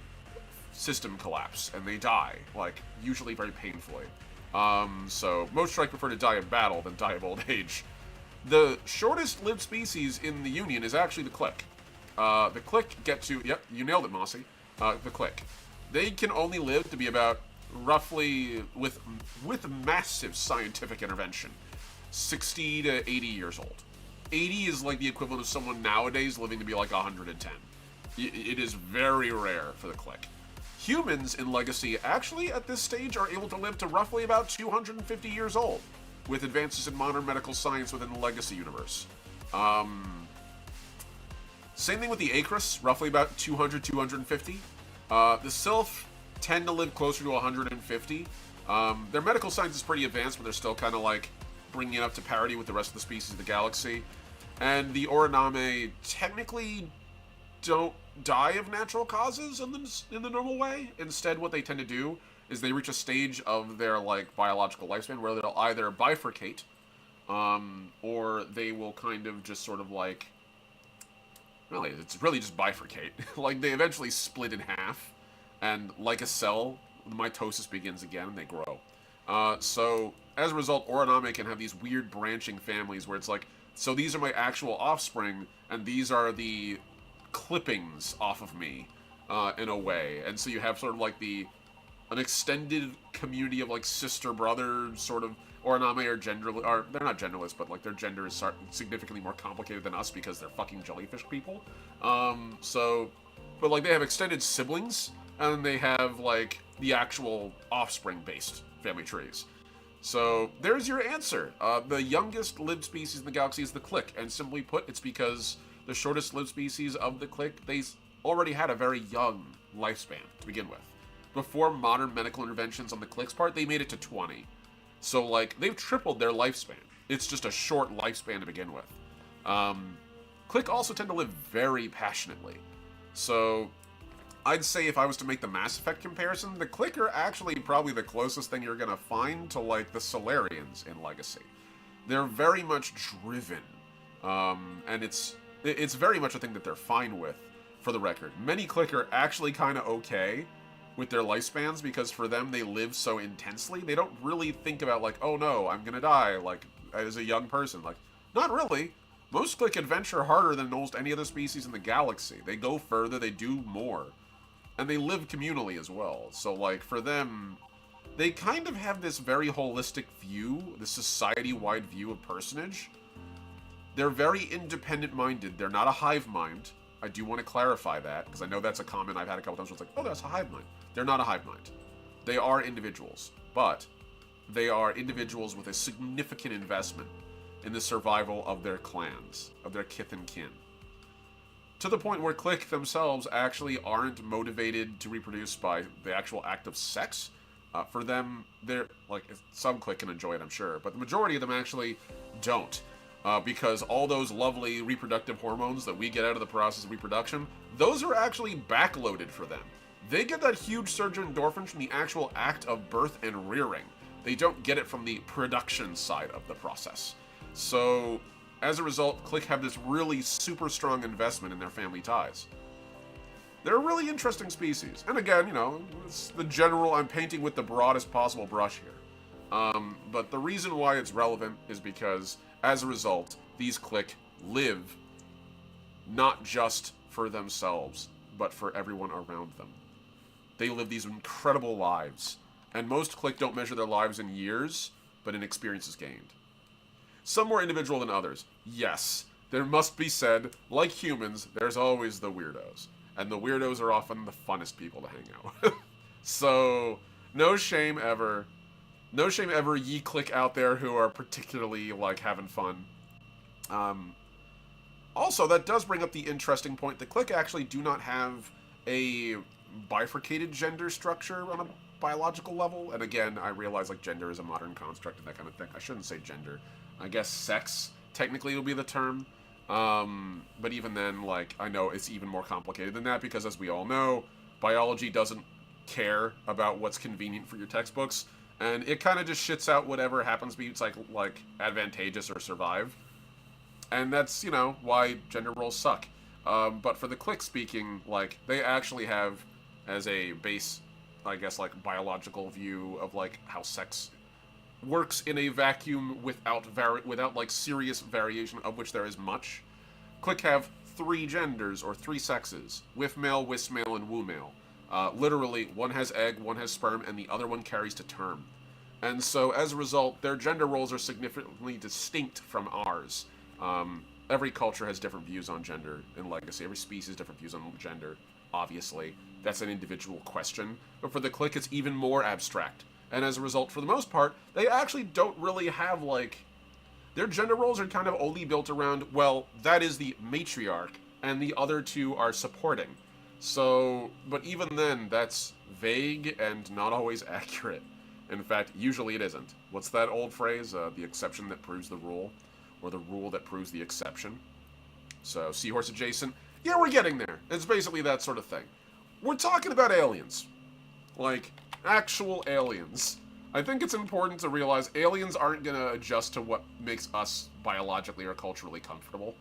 system collapse, and they die, like, usually very painfully. So, most Shrike prefer to die in battle than die of old age. The shortest lived species in the Union is actually the Click. The Click get to, yep, you nailed it, Mossy, the Click. They can only live to be about, roughly, with massive scientific intervention, 60 to 80 years old. 80 is like the equivalent of someone nowadays living to be like 110. It is very rare for the Click. Humans in Legacy actually at this stage are able to live to roughly about 250 years old, with advances in modern medical science within the Legacy universe. Same thing with the Acris, roughly about 200, 250. The Sylph tend to live closer to 150. Their medical science is pretty advanced, but they're still kind of like bringing it up to parity with the rest of the species of the galaxy. And the Oraname technically don't die of natural causes in the normal way. Instead, what they tend to do is they reach a stage of their, like, biological lifespan where they'll either bifurcate, or they will kind of just sort of like, well, it's really just bifurcate. Like, they eventually split in half, and like a cell, mitosis begins again, and they grow. So, as a result, Oraname can have these weird branching families where it's like, so these are my actual offspring, and these are the clippings off of me, in a way. And so you have sort of like an extended community of, like, sister-brother sort of. Oraname are they're not genderless, but, like, their gender is significantly more complicated than us because they're fucking jellyfish people. But, like, they have extended siblings, and they have, like, the actual offspring-based family trees. So, there's your answer. The youngest lived species in the galaxy is the Click, and simply put, it's because the shortest lived species of the Click, they already had a very young lifespan to begin with. Before modern medical interventions on the Click's part, they made it to 20. So, like, they've tripled their lifespan. It's just a short lifespan to begin with. Click also tend to live very passionately. So, I'd say if I was to make the Mass Effect comparison, the Click are actually probably the closest thing you're gonna find to, like, the Solarians in Legacy. They're very much driven. And it's very much a thing that they're fine with, for the record. Many Click are actually kind of okay with their lifespans, because for them, they live so intensely. They don't really think about, like, oh no, I'm gonna die, like, as a young person. Like, not really. Most Click adventure harder than almost any other species in the galaxy. They go further, they do more. And they live communally as well. So, like, for them, they kind of have this very holistic view, this society-wide view of personage. They're very independent-minded. They're not a hive mind. I do want to clarify that, because I know that's a comment I've had a couple times where it's like, oh, that's a hive mind. They're not a hive mind. They are individuals, but they are individuals with a significant investment in the survival of their clans, of their kith and kin. To the point where Click themselves actually aren't motivated to reproduce by the actual act of sex. For them, they're like, some click can enjoy it, I'm sure, but the majority of them actually don't. Because all those lovely reproductive hormones that we get out of the process of reproduction, those are actually backloaded for them. They get that huge surge of endorphins from the actual act of birth and rearing. They don't get it from the production side of the process. So, as a result, click have this really super strong investment in their family ties. They're a really interesting species. And again, you know, it's the general, I'm painting with the broadest possible brush here. But the reason why it's relevant is because, as a result, these click live not just for themselves, but for everyone around them. They live these incredible lives. And most click don't measure their lives in years, but in experiences gained. Some more individual than others. Yes, there must be said, like humans, there's always the weirdos. And the weirdos are often the funnest people to hang out with. So, no shame ever. No shame ever, ye click out there who are particularly, like, having fun. Also, that does bring up the interesting point that click actually do not have a bifurcated gender structure on a biological level. And again, I realize, like, gender is a modern construct and that kind of thing. I shouldn't say gender. I guess sex, technically, will be the term. But even then, like, I know it's even more complicated than that because, as we all know, biology doesn't care about what's convenient for your textbooks, and it kind of just shits out whatever happens to be, it's like advantageous or survive. And that's, you know, why gender roles suck. But for the click speaking, like, they actually have, as a base, I guess, like, biological view of, like, how sex works in a vacuum without like serious variation, of which there is much. Click have 3 genders or 3 sexes: with male, whisk male, and woo male. Literally, one has egg, one has sperm, and the other one carries to term. And so, as a result, their gender roles are significantly distinct from ours. Every culture has different views on gender in Legacy. Every species has different views on gender, obviously. That's an individual question. But for the click, it's even more abstract. And as a result, for the most part, they actually don't really have, like... Their gender roles are kind of only built around, well, that is the matriarch, and the other 2 are supporting. So, but even then, that's vague and not always accurate. In fact, usually it isn't. What's that old phrase? The exception that proves the rule, or the rule that proves the exception. So, seahorse adjacent. Yeah, we're getting there. It's basically that sort of thing. We're talking about aliens. Like, actual aliens. I think it's important to realize aliens aren't going to adjust to what makes us biologically or culturally comfortable.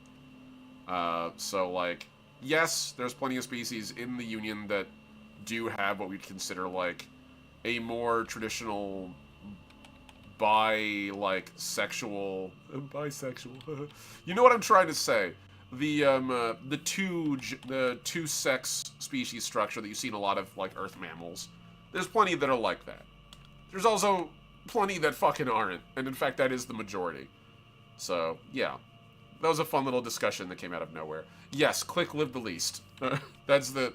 So, like, yes, there's plenty of species in the Union that do have what we'd consider, like, a more traditional bisexual. You know what I'm trying to say? The two sex species structure that you see in a lot of, like, Earth mammals. There's plenty that are like that. There's also plenty that fucking aren't, and in fact, that is the majority. So, yeah. That was a fun little discussion that came out of nowhere. Yes, click live the least. That's the...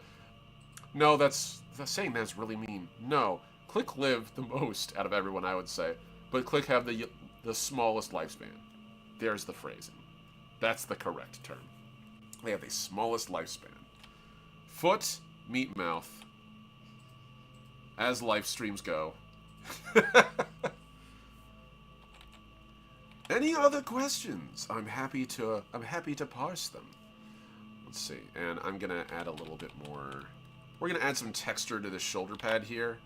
No, that's saying that's really mean. No, click live the most out of everyone, I would say. But click have the smallest lifespan. There's the phrasing. That's the correct term. They have the smallest lifespan. Foot, meat mouth. As live streams go. Any other questions? I'm happy to parse them. Let's see, and I'm gonna add a little bit more. We're gonna add some texture to the shoulder pad here.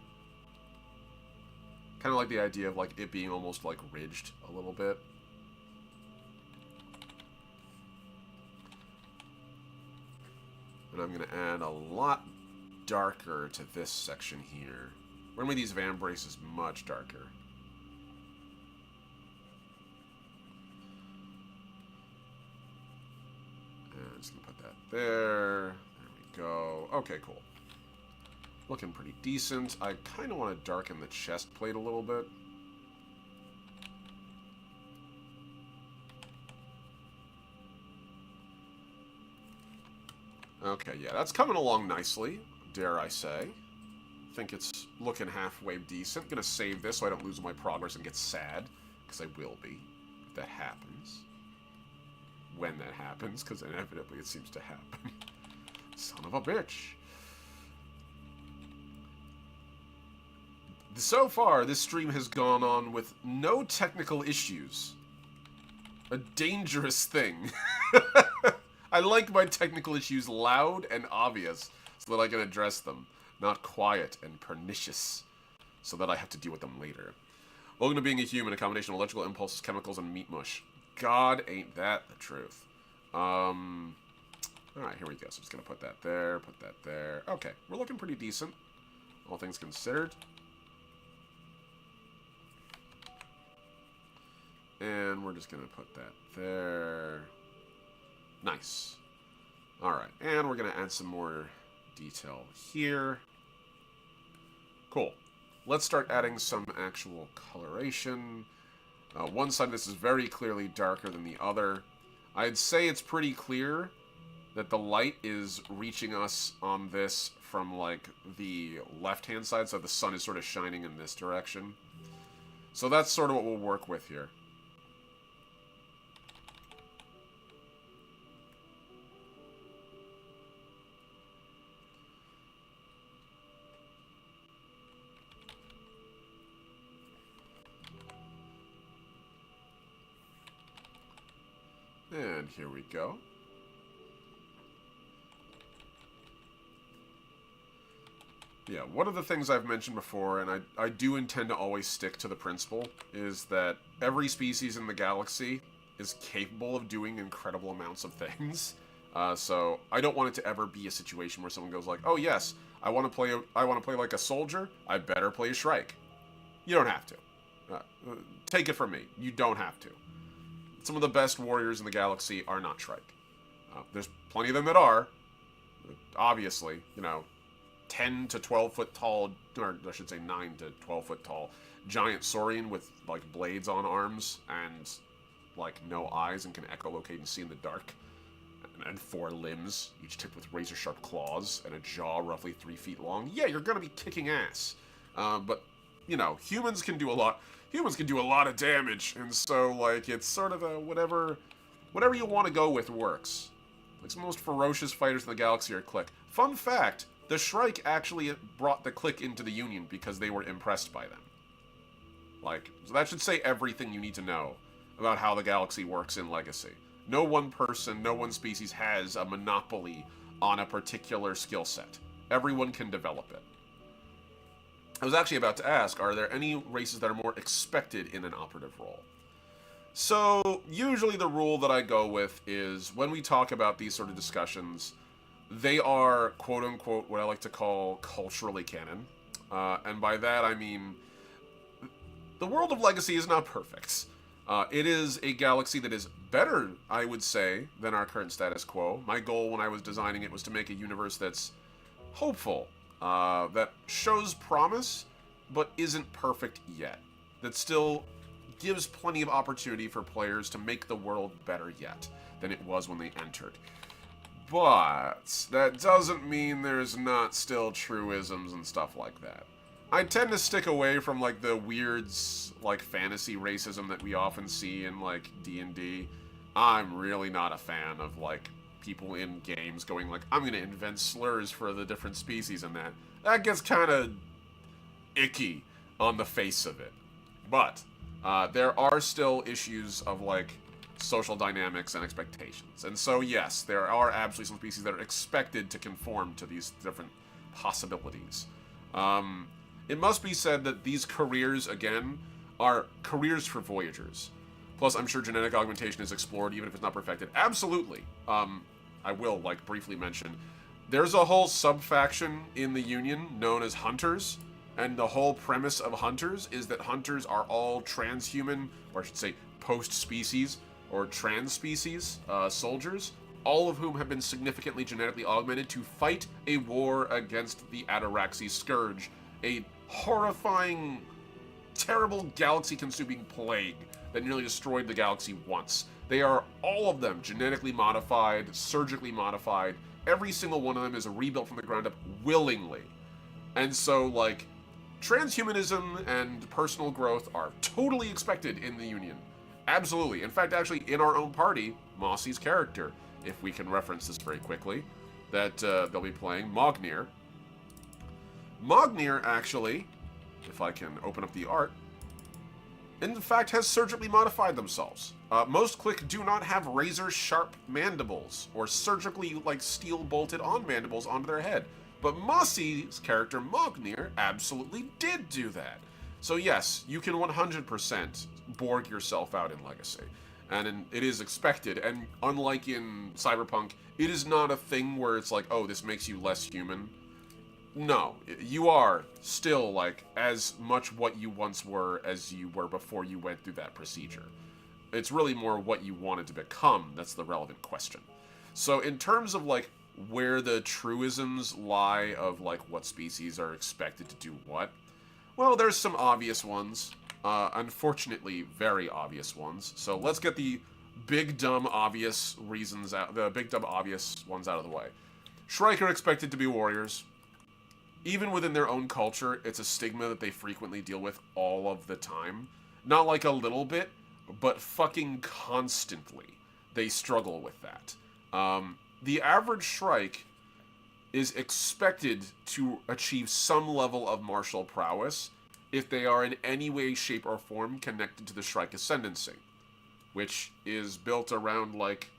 Kind of like the idea of, like, it being almost, like, ridged a little bit. And I'm gonna add a lot darker to this section here. We're gonna make these van braces much darker. And just gonna put that there. There we go. Okay, cool. Looking pretty decent. I kind of want to darken the chest plate a little bit. Okay, yeah, that's coming along nicely, dare I say. I think it's looking halfway decent. Gonna save this so I don't lose my progress and get sad, because I will be if that happens. When that happens, because inevitably it seems to happen. Son of a bitch. So far, this stream has gone on with no technical issues. A dangerous thing. I like my technical issues loud and obvious so that I can address them, not quiet and pernicious so that I have to deal with them later. Welcome to being a human, a combination of electrical impulses, chemicals, and meat mush. God, ain't that the truth. Alright, here we go. So I'm just going to put that there, put that there. Okay, we're looking pretty decent, all things considered. And we're just going to put that there. Nice. Alright, and we're going to add some more detail here. Cool. Let's start adding some actual coloration. One side of this is very clearly darker than the other. I'd say it's pretty clear that the light is reaching us on this from, like, the left-hand side, so the sun is sort of shining in this direction. So that's sort of what we'll work with here. And here we go. Yeah, one of the things I've mentioned before, and I do intend to always stick to the principle, is that every species in the galaxy is capable of doing incredible amounts of things. So I don't want it to ever be a situation where someone goes like, "Oh yes, I want to play like a soldier. I better play a Shrike." You don't have to. Take it from me. You don't have to. Some of the best warriors in the galaxy are not Shrike. There's plenty of them that are. Obviously, you know, 10 to 12 foot tall, or I should say 9 to 12 foot tall, giant saurian with, like, blades on arms and, like, no eyes and can echolocate and see in the dark. And 4 limbs, each tipped with razor-sharp claws and a jaw roughly 3 feet long. Yeah, you're gonna be kicking ass. But, you know, humans can do a lot of damage, and so, like, it's sort of a whatever you want to go with works. Like, some of the most ferocious fighters in the galaxy are Click. Fun fact, the Shrike actually brought the Click into the Union because they were impressed by them. Like, so that should say everything you need to know about how the galaxy works in Legacy. No one person, no one species has a monopoly on a particular skill set. Everyone can develop it. I was actually about to ask, are there any races that are more expected in an operative role? So, usually the rule that I go with is, when we talk about these sort of discussions, they are, quote-unquote, what I like to call culturally canon. And by that I mean, the world of Legacy is not perfect. It is a galaxy that is better, I would say, than our current status quo. My goal when I was designing it was to make a universe that's hopeful, that shows promise, but isn't perfect yet. That still gives plenty of opportunity for players to make the world better yet than it was when they entered. But that doesn't mean there's not still truisms and stuff like that. I tend to stick away from, like, the weird, like, fantasy racism that we often see in, like, D&D. I'm really not a fan of, like, people in games going like, I'm gonna invent slurs for the different species and that. That gets kind of icky on the face of it. But there are still issues of, like, social dynamics and expectations. And so, yes, there are absolutely some species that are expected to conform to these different possibilities. It must be said that these careers, again, are careers for Voyagers. Plus, I'm sure genetic augmentation is explored, even if it's not perfected. Absolutely. I will, like, briefly mention, there's a whole sub-faction in the Union known as Hunters, and the whole premise of Hunters is that Hunters are all transhuman, or I should say post-species, or trans-species soldiers, all of whom have been significantly genetically augmented to fight a war against the Ataraxi Scourge, a horrifying, terrible galaxy-consuming plague that nearly destroyed the galaxy once. They are, all of them, genetically modified, surgically modified. Every single one of them is rebuilt from the ground up willingly. And so, like, transhumanism and personal growth are totally expected in the Union. Absolutely. In fact, actually, in our own party, Mossy's character, if we can reference this very quickly, that they'll be playing, Mognir. Mognir, actually, if I can open up the art, in fact has surgically modified themselves. Most Click do not have razor-sharp mandibles, or surgically, like, steel-bolted on mandibles onto their head. But Mossy's character, Mognir, absolutely did do that. So yes, you can 100% Borg yourself out in Legacy. And it is expected, and unlike in Cyberpunk, it is not a thing where it's like, oh, this makes you less human. No, you are still, like, as much what you once were as you were before you went through that procedure. It's really more what you wanted to become that's the relevant question. So in terms of, like, where the truisms lie of, like, what species are expected to do what, well, there's some obvious ones. Unfortunately, very obvious ones. So let's get the big, dumb, obvious reasons out, the big, dumb, obvious ones out of the way. Shrike are expected to be warriors. Even within their own culture, it's a stigma that they frequently deal with all of the time. Not like a little bit, but fucking constantly. They struggle with that. The average Shrike is expected to achieve some level of martial prowess if they are in any way, shape, or form connected to the Shrike Ascendancy, which is built around, like,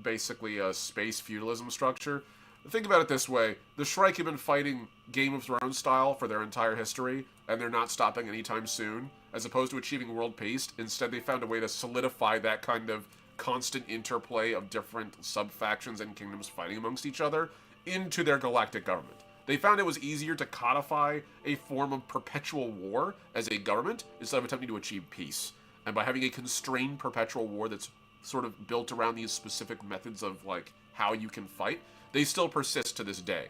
basically a space feudalism structure. Think about it this way. The Shrike have been fighting Game of Thrones style for their entire history, and they're not stopping anytime soon. As opposed to achieving world peace, instead they found a way to solidify that kind of constant interplay of different sub-factions and kingdoms fighting amongst each other into their galactic government. They found it was easier to codify a form of perpetual war as a government instead of attempting to achieve peace. And by having a constrained perpetual war that's sort of built around these specific methods of, like, how you can fight, they still persist to this day.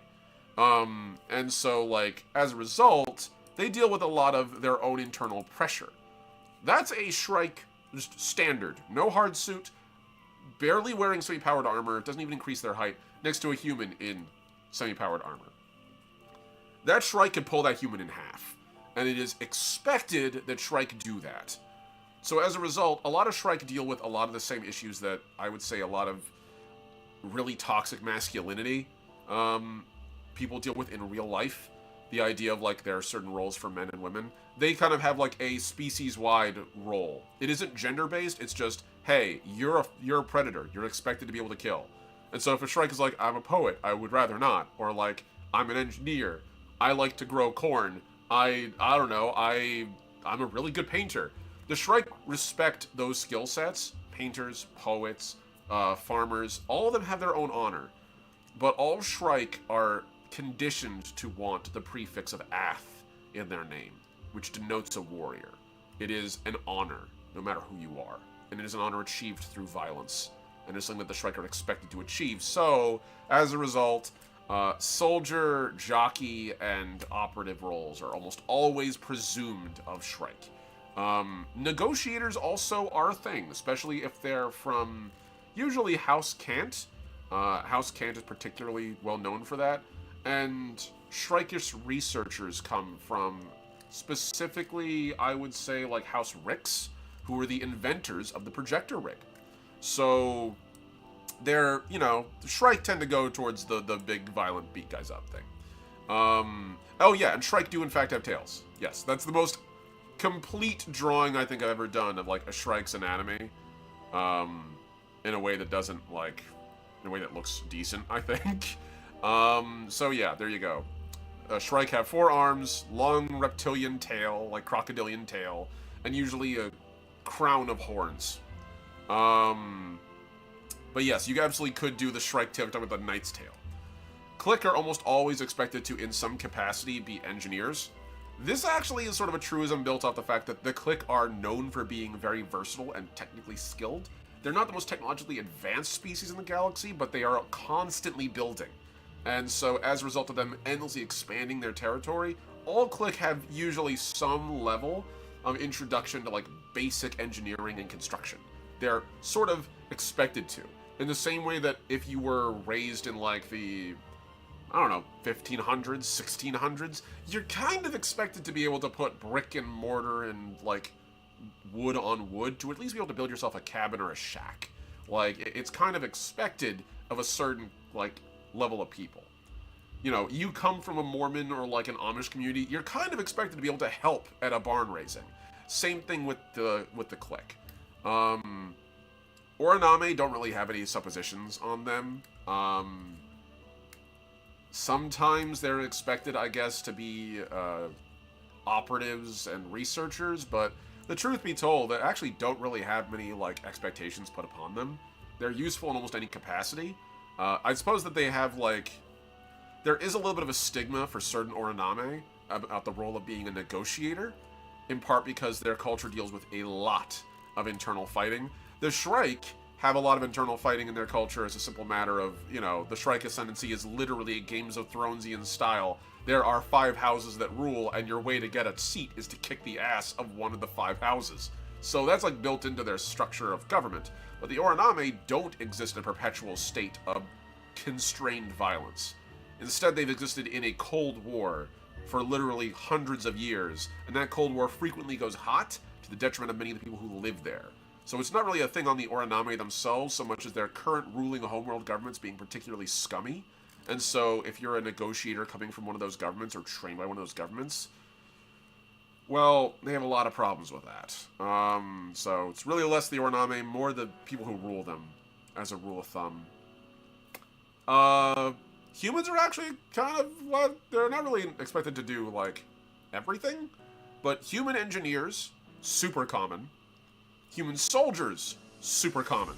And so, like, as a result, they deal with a lot of their own internal pressure. That's a Shrike just standard. No hard suit, barely wearing semi-powered armor, doesn't even increase their height, next to a human in semi-powered armor. That Shrike can pull that human in half, and it is expected that Shrike do that. So as a result, a lot of Shrike deal with a lot of the same issues that I would say a lot of really toxic masculinity people deal with in real life. The idea of, like, there are certain roles for men and women. They kind of have, like, a species-wide role. It isn't gender-based, it's just, hey, you're a predator, you're expected to be able to kill. And so if a Shrike is like, I'm a poet, I would rather not. Or, like, I'm an engineer, I like to grow corn, I don't know, I'm a really good painter. The Shrike respect those skill sets. Painters, poets, farmers, all of them have their own honor. But all Shrike are conditioned to want the prefix of ath in their name, which denotes a warrior. It is an honor, no matter who you are. And it is an honor achieved through violence. And it's something that the Shrike are expected to achieve. So, as a result, soldier, jockey, and operative roles are almost always presumed of Shrike. Negotiators also are a thing, especially if they're from, usually, House Cant. House Cant is particularly well known for that. And Shrike-ish researchers come from, specifically, I would say, like, House Ricks, who were the inventors of the projector rig. So, they're, you know, the Shrike tend to go towards the big, violent, beat guys up thing. Oh yeah, and Shrike do in fact have tails. Yes, that's the most complete drawing I think I've ever done of, like, a Shrike's anatomy. In a way that doesn't, like, in a way that looks decent, I think. So yeah, there you go. Shrike have 4 arms, long reptilian tail, like crocodilian tail, and usually a crown of horns. But yes, you absolutely could do the Shrike tail with the Knight's tail. Click are almost always expected to, in some capacity, be engineers. This actually is sort of a truism built off the fact that the Click are known for being very versatile and technically skilled. They're not the most technologically advanced species in the galaxy, but they are constantly building. And so, as a result of them endlessly expanding their territory, all Click have usually some level of introduction to, like, basic engineering and construction. They're sort of expected to. In the same way that if you were raised in, like, the, I don't know, 1500s, 1600s, you're kind of expected to be able to put brick and mortar and, like, wood on wood to at least be able to build yourself a cabin or a shack. Like, it's kind of expected of a certain, like, level of people. you know, you come from a Mormon or like an Amish community, you're kind of expected to be able to help at a barn raising. Same thing with the clique. Oraname don't really have any suppositions on them. Sometimes they're expected, I guess, to be operatives and researchers, but the truth be told, they actually don't really have many like expectations put upon them. They're useful in almost any capacity. I suppose that they have like, there is a little bit of a stigma for certain Oraname about the role of being a negotiator, in part because their culture deals with a lot of internal fighting. The Shrike have a lot of internal fighting in their culture as a simple matter of, you know, the Shrike ascendancy is literally Games of Thronesian style. There are 5 houses that rule, and your way to get a seat is to kick the ass of one of the 5 houses. So that's like built into their structure of government. But the Oraname don't exist in a perpetual state of constrained violence. Instead, they've existed in a Cold War for literally hundreds of years, and that Cold War frequently goes hot to the detriment of many of the people who live there. So it's not really a thing on the Oraname themselves so much as their current ruling homeworld governments being particularly scummy. And so if you're a negotiator coming from one of those governments or trained by one of those governments, well, they have a lot of problems with that. So it's really less the Oraname, more the people who rule them, as a rule of thumb. Humans are actually kind of, well, they're not really expected to do, like, everything. But human engineers, super common. Human soldiers, super common.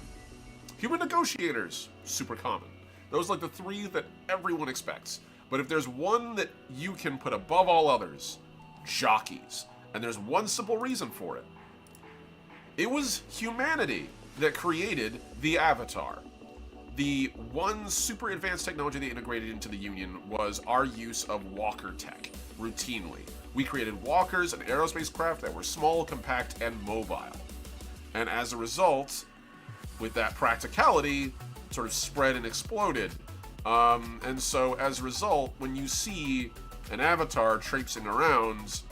Human negotiators, super common. Those are like the 3 that everyone expects. But if there's one that you can put above all others, jockeys. And there's one simple reason for it. It was humanity that created the Avatar. The one super advanced technology they integrated into the Union was our use of walker tech, routinely. We created walkers and aerospace craft that were small, compact, and mobile. And as a result, with that practicality, sort of spread and exploded. And so as a result, when you see an Avatar traipsing around,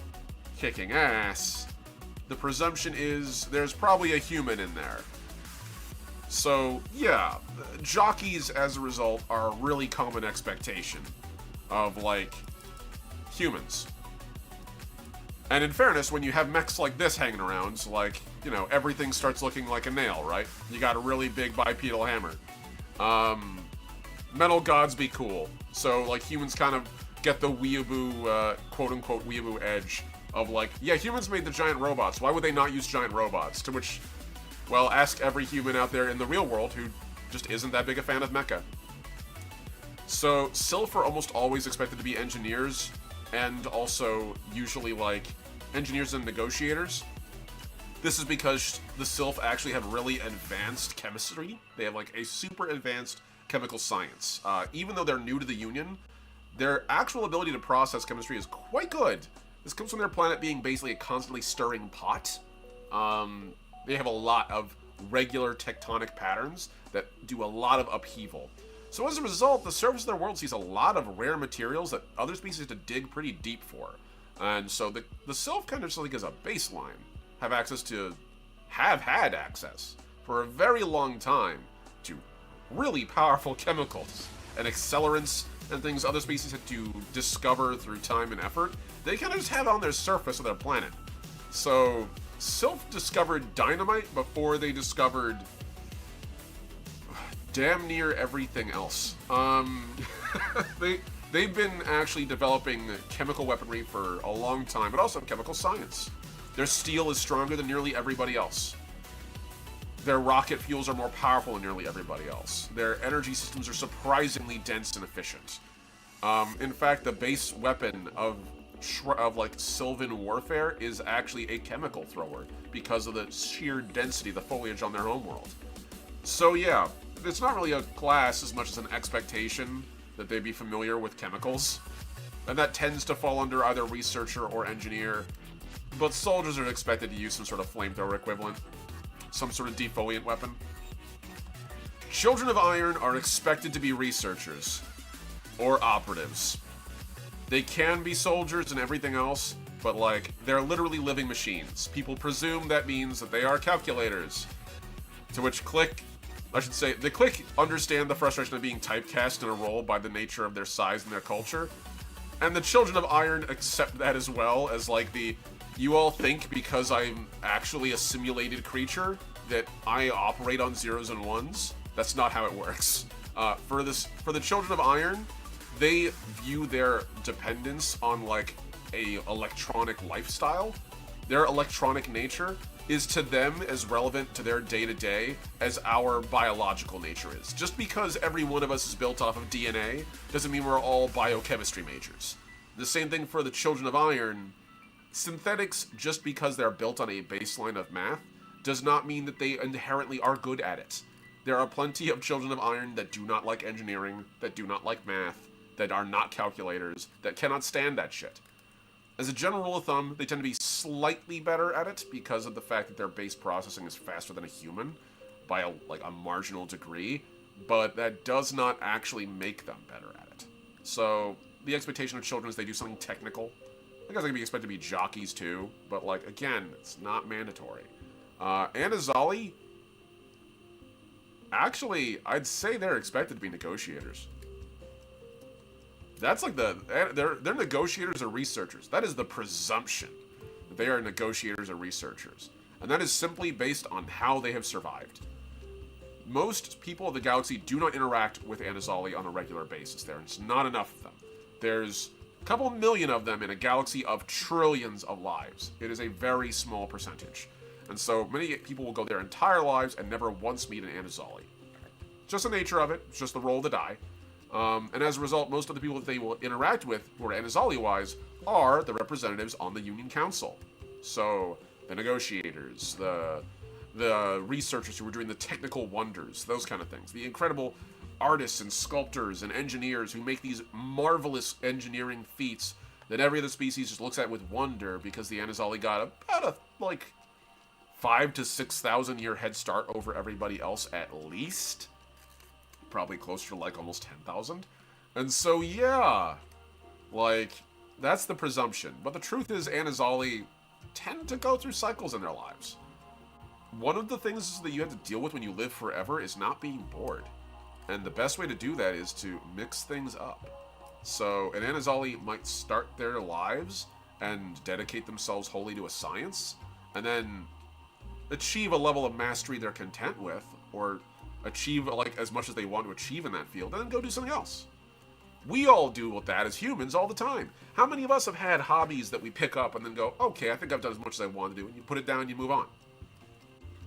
kicking ass, the presumption is there's probably a human in there. So, yeah, jockeys, as a result, are a really common expectation of, like, humans. And in fairness, when you have mechs like this hanging around, like, you know, everything starts looking like a nail, right? You got a really big bipedal hammer. Metal gods be cool. So, like, humans kind of get the weeaboo, quote-unquote weeaboo edge of, like, yeah, humans made the giant robots. Why would they not use giant robots? To which, well, ask every human out there in the real world who just isn't that big a fan of mecha. So, Sylph are almost always expected to be engineers, and also usually, like, engineers and negotiators. This is because the Sylph actually have really advanced chemistry. They have, like, a super advanced chemical science. Even though they're new to the Union, their actual ability to process chemistry is quite good. This comes from their planet being basically a constantly stirring pot. They have a lot of regular tectonic patterns that do a lot of upheaval. So as a result, the surface of their world sees a lot of rare materials that other species have to dig pretty deep for. And so the Sylph kind of just like as a baseline have had access for a very long time to really powerful chemicals and accelerants and things other species had to discover through time and effort. They kind of just have on their surface of their planet. So Sylph discovered dynamite before they discovered damn near everything else. They've been actually developing chemical weaponry for a long time, but also chemical science. Their steel is stronger than nearly everybody else. Their rocket fuels are more powerful than nearly everybody else. Their energy systems are surprisingly dense and efficient. In fact, the base weapon of like Sylvan warfare is actually a chemical thrower because of the sheer density of the foliage on their homeworld. So yeah, it's not really a class as much as an expectation that they be familiar with chemicals. And that tends to fall under either researcher or engineer. But soldiers are expected to use some sort of flamethrower equivalent. Some sort of defoliant weapon. Children of Iron are expected to be researchers. Or operatives. They can be soldiers and everything else, but like, they're literally living machines. People presume that means that they are calculators. To which click, I should say, the Clique understand the frustration of being typecast in a role by the nature of their size and their culture. And the Children of Iron accept that as well, as like you all think because I'm actually a simulated creature that I operate on zeros and ones. That's not how it works. For the Children of Iron, they view their dependence on like a electronic lifestyle. Their electronic nature is to them as relevant to their day-to-day as our biological nature is. Just because every one of us is built off of DNA doesn't mean we're all biochemistry majors. The same thing for the Children of Iron. Synthetics, just because they're built on a baseline of math, does not mean that they inherently are good at it. There are plenty of Children of Iron that do not like engineering, that do not like math, that are not calculators, that cannot stand that shit. As a general rule of thumb, they tend to be slightly better at it because of the fact that their base processing is faster than a human by a marginal degree, but that does not actually make them better at it. So the expectation of children is they do something technical. I guess they can be expected to be jockeys too, but like again, it's not mandatory. Anazali, actually, I'd say they're expected to be negotiators. That's like they're negotiators or researchers. That is the presumption that they are negotiators or researchers. And that is simply based on how they have survived. Most people of the galaxy do not interact with Anazali on a regular basis. There's not enough of them. There's a couple million of them in a galaxy of trillions of lives. It is a very small percentage. And so many people will go their entire lives and never once meet an Anazali. Just the nature of it. It's just the roll of the die. And as a result, most of the people that they will interact with, who are Anazali-wise, are the representatives on the Union Council. So, the negotiators, the researchers who are doing the technical wonders, those kind of things. The incredible artists and sculptors and engineers who make these marvelous engineering feats that every other species just looks at with wonder because the Anazali got about a, 5,000 to 6,000 year head start over everybody else at least. Probably closer to almost 10,000. And so, yeah, that's the presumption. But the truth is, Anazali tend to go through cycles in their lives. One of the things that you have to deal with when you live forever is not being bored. And the best way to do that is to mix things up. So, an Anazali might start their lives and dedicate themselves wholly to a science, and then achieve a level of mastery they're content with, or achieve as much as they want to achieve in that field, and then go do something else. We all do that as humans all the time. How many of us have had hobbies that we pick up and then go, okay, I think I've done as much as I want to do, and you put it down and you move on?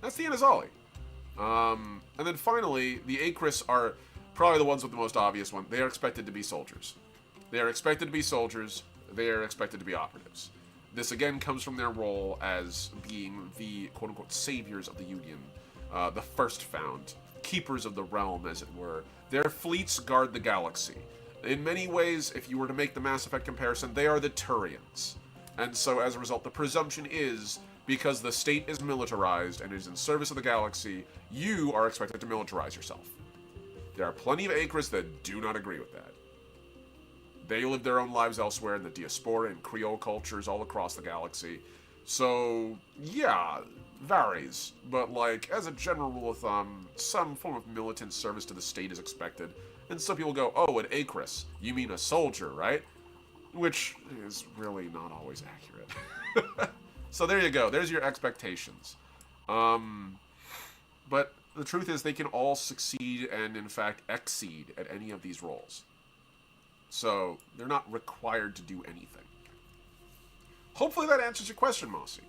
That's the Anazali. And then finally, the Acris are probably the ones with the most obvious one. They are expected to be soldiers. They are expected to be soldiers. They are expected to be operatives. This again comes from their role as being the quote-unquote saviors of the Union, the first found, keepers of the realm, as it were. Their fleets guard the galaxy. In many ways, if you were to make the Mass Effect comparison, they are the Turians. And so, as a result, the presumption is, because the state is militarized and is in service of the galaxy, you are expected to militarize yourself. There are plenty of Acris that do not agree with that. They live their own lives elsewhere in the diaspora and Creole cultures all across the galaxy. So, yeah, varies. But, as a general rule of thumb, some form of militant service to the state is expected. And some people go, oh, an Acris, you mean a soldier, right? Which is really not always accurate. So there you go. There's your expectations. But the truth is they can all succeed and, in fact, exceed at any of these roles. So they're not required to do anything. Hopefully that answers your question, Mossy.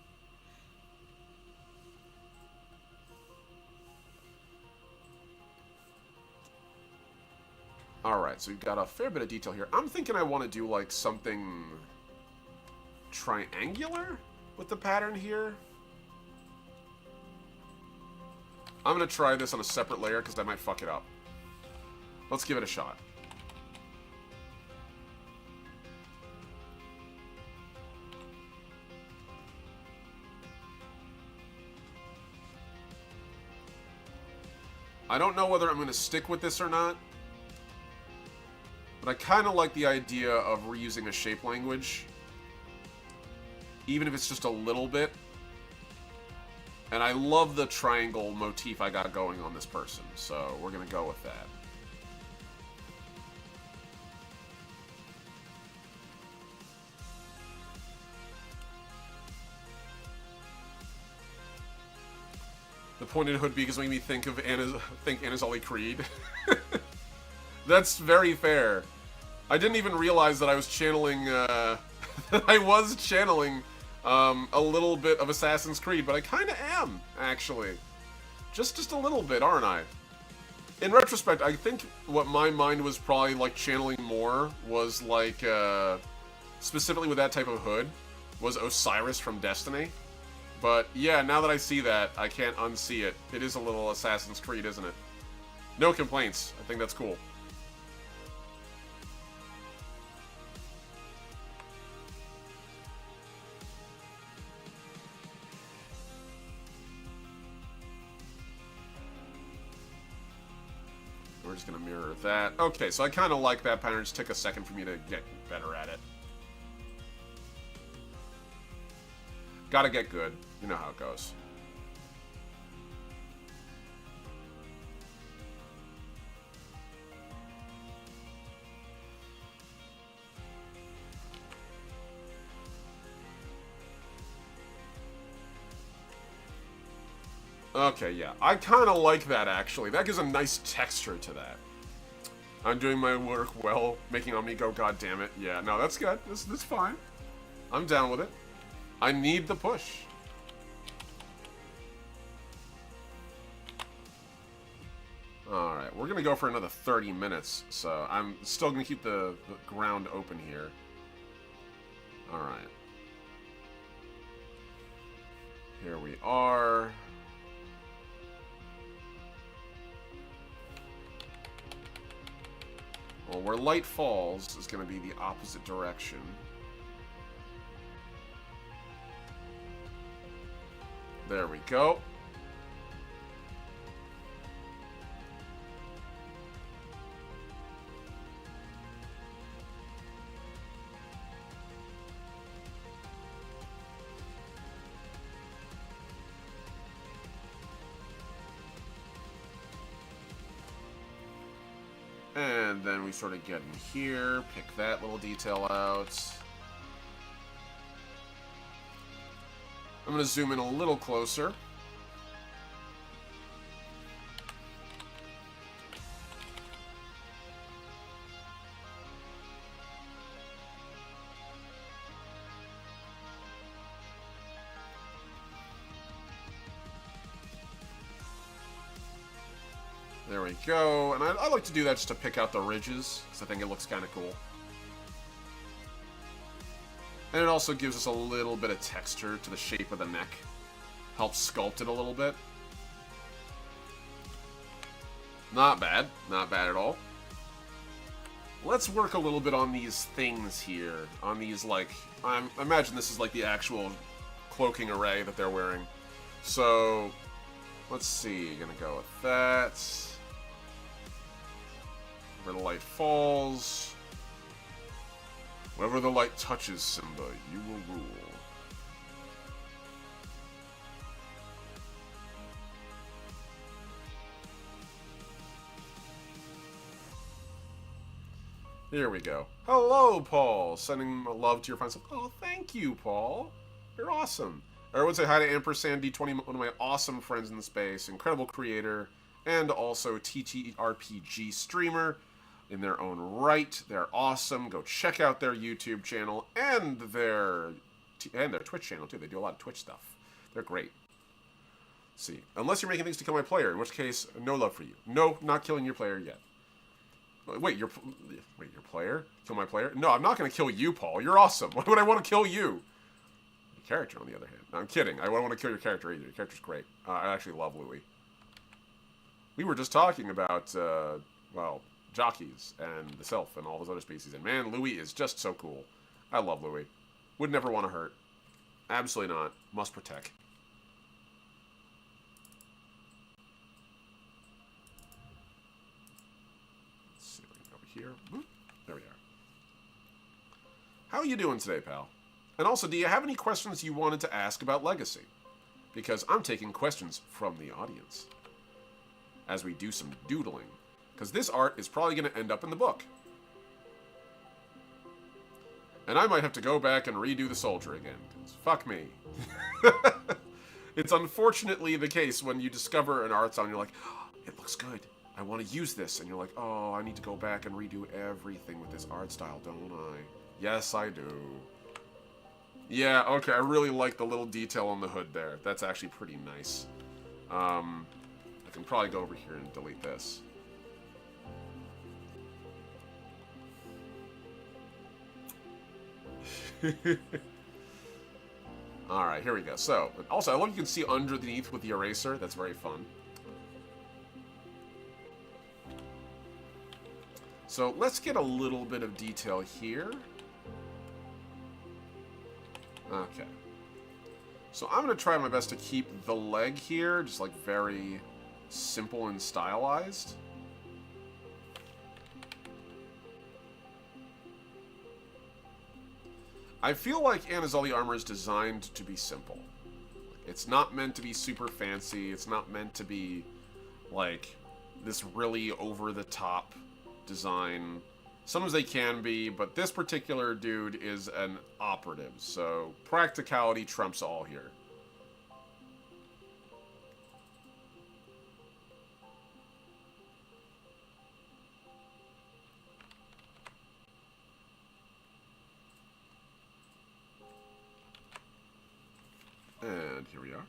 Alright, so we've got a fair bit of detail here. I'm thinking I want to do, something triangular with the pattern here. I'm going to try this on a separate layer because I might fuck it up. Let's give it a shot. I don't know whether I'm going to stick with this or not, but I kind of like the idea of reusing a shape language, even if it's just a little bit. And I love the triangle motif I got going on this person, so we're going to go with that. The pointed hood beak is making me think of Anazali Creed. That's very fair. I didn't even realize that I was channeling, that I was channeling a little bit of Assassin's Creed, but I kind of am, actually. Just a little bit, aren't I? In retrospect, I think what my mind was probably, like, channeling more was, like, specifically with that type of hood, was Osiris from Destiny. But, yeah, now that I see that, I can't unsee it. It is a little Assassin's Creed, isn't it? No complaints. I think that's cool. We're just going to mirror that. Okay, so I kind of like that pattern. It just took a second for me to get better at it. Gotta get good. You know how it goes. Okay, yeah. I kind of like that, actually. That gives a nice texture to that. I'm doing my work well, making Omni go, god damn it. Yeah, no, that's good. That's fine. I'm down with it. I need the push. Alright, we're going to go for another 30 minutes, so I'm still going to keep the ground open here. Alright. Here we are. Well, where light falls is going to be the opposite direction. There we go. And then we sort of get in here, pick that little detail out. I'm going to zoom in a little closer. There we go. And I like to do that just to pick out the ridges, because I think it looks kind of cool. And it also gives us a little bit of texture to the shape of the neck. Helps sculpt it a little bit. Not bad. Not bad at all. Let's work a little bit on these things here. On these, like... I imagine this is like the actual cloaking array that they're wearing. So... let's see. Gonna go with that. Where the light falls... wherever the light touches, Simba, you will rule. Here we go. Hello, Paul! Sending love to your friends. Oh, thank you, Paul. You're awesome. I would say hi to Ampersand D20, one of my awesome friends in the space, incredible creator, and also TTRPG streamer. In their own right, they're awesome. Go check out their YouTube channel and their Twitch channel too. They do a lot of Twitch stuff. They're great. Let's see, unless you're making things to kill my player, in which case, no love for you. No, not killing your player yet. Wait, your player? Kill my player? No, I'm not going to kill you, Paul. You're awesome. Why would I want to kill you? Your character, on the other hand. No, I'm kidding. I don't want to kill your character either. Your character's great. I actually love Louis. We were just talking about, well, jockeys and the Sylph and all those other species. And man, Louis is just so cool. I love Louis. Would never want to hurt. Absolutely not. Must protect. Let's see if we can go over here. Boop. There we are. How are you doing today, pal? And also, do you have any questions you wanted to ask about Legacy? because I'm taking questions from the audience as we do some doodling. Because this art is probably going to end up in the book. And I might have to go back and redo the soldier again. 'Cause fuck me. It's unfortunately the case when you discover an art style and you're like, oh, it looks good. I want to use this. And you're like, oh, I need to go back and redo everything with this art style, don't I? Yes, I do. Yeah, okay, I really like the little detail on the hood there. That's actually pretty nice. I can probably go over here and delete this. Alright, here we go. So, also, I love you can see underneath with the eraser. That's very fun. So, let's get a little bit of detail here. Okay. So, I'm going to try my best to keep the leg here just, like, very simple and stylized. I feel like Anazali armor is designed to be simple. It's not meant to be super fancy. It's not meant to be, like, this really over-the-top design. Sometimes they can be, but this particular dude is an operative, so practicality trumps all here. And here we are.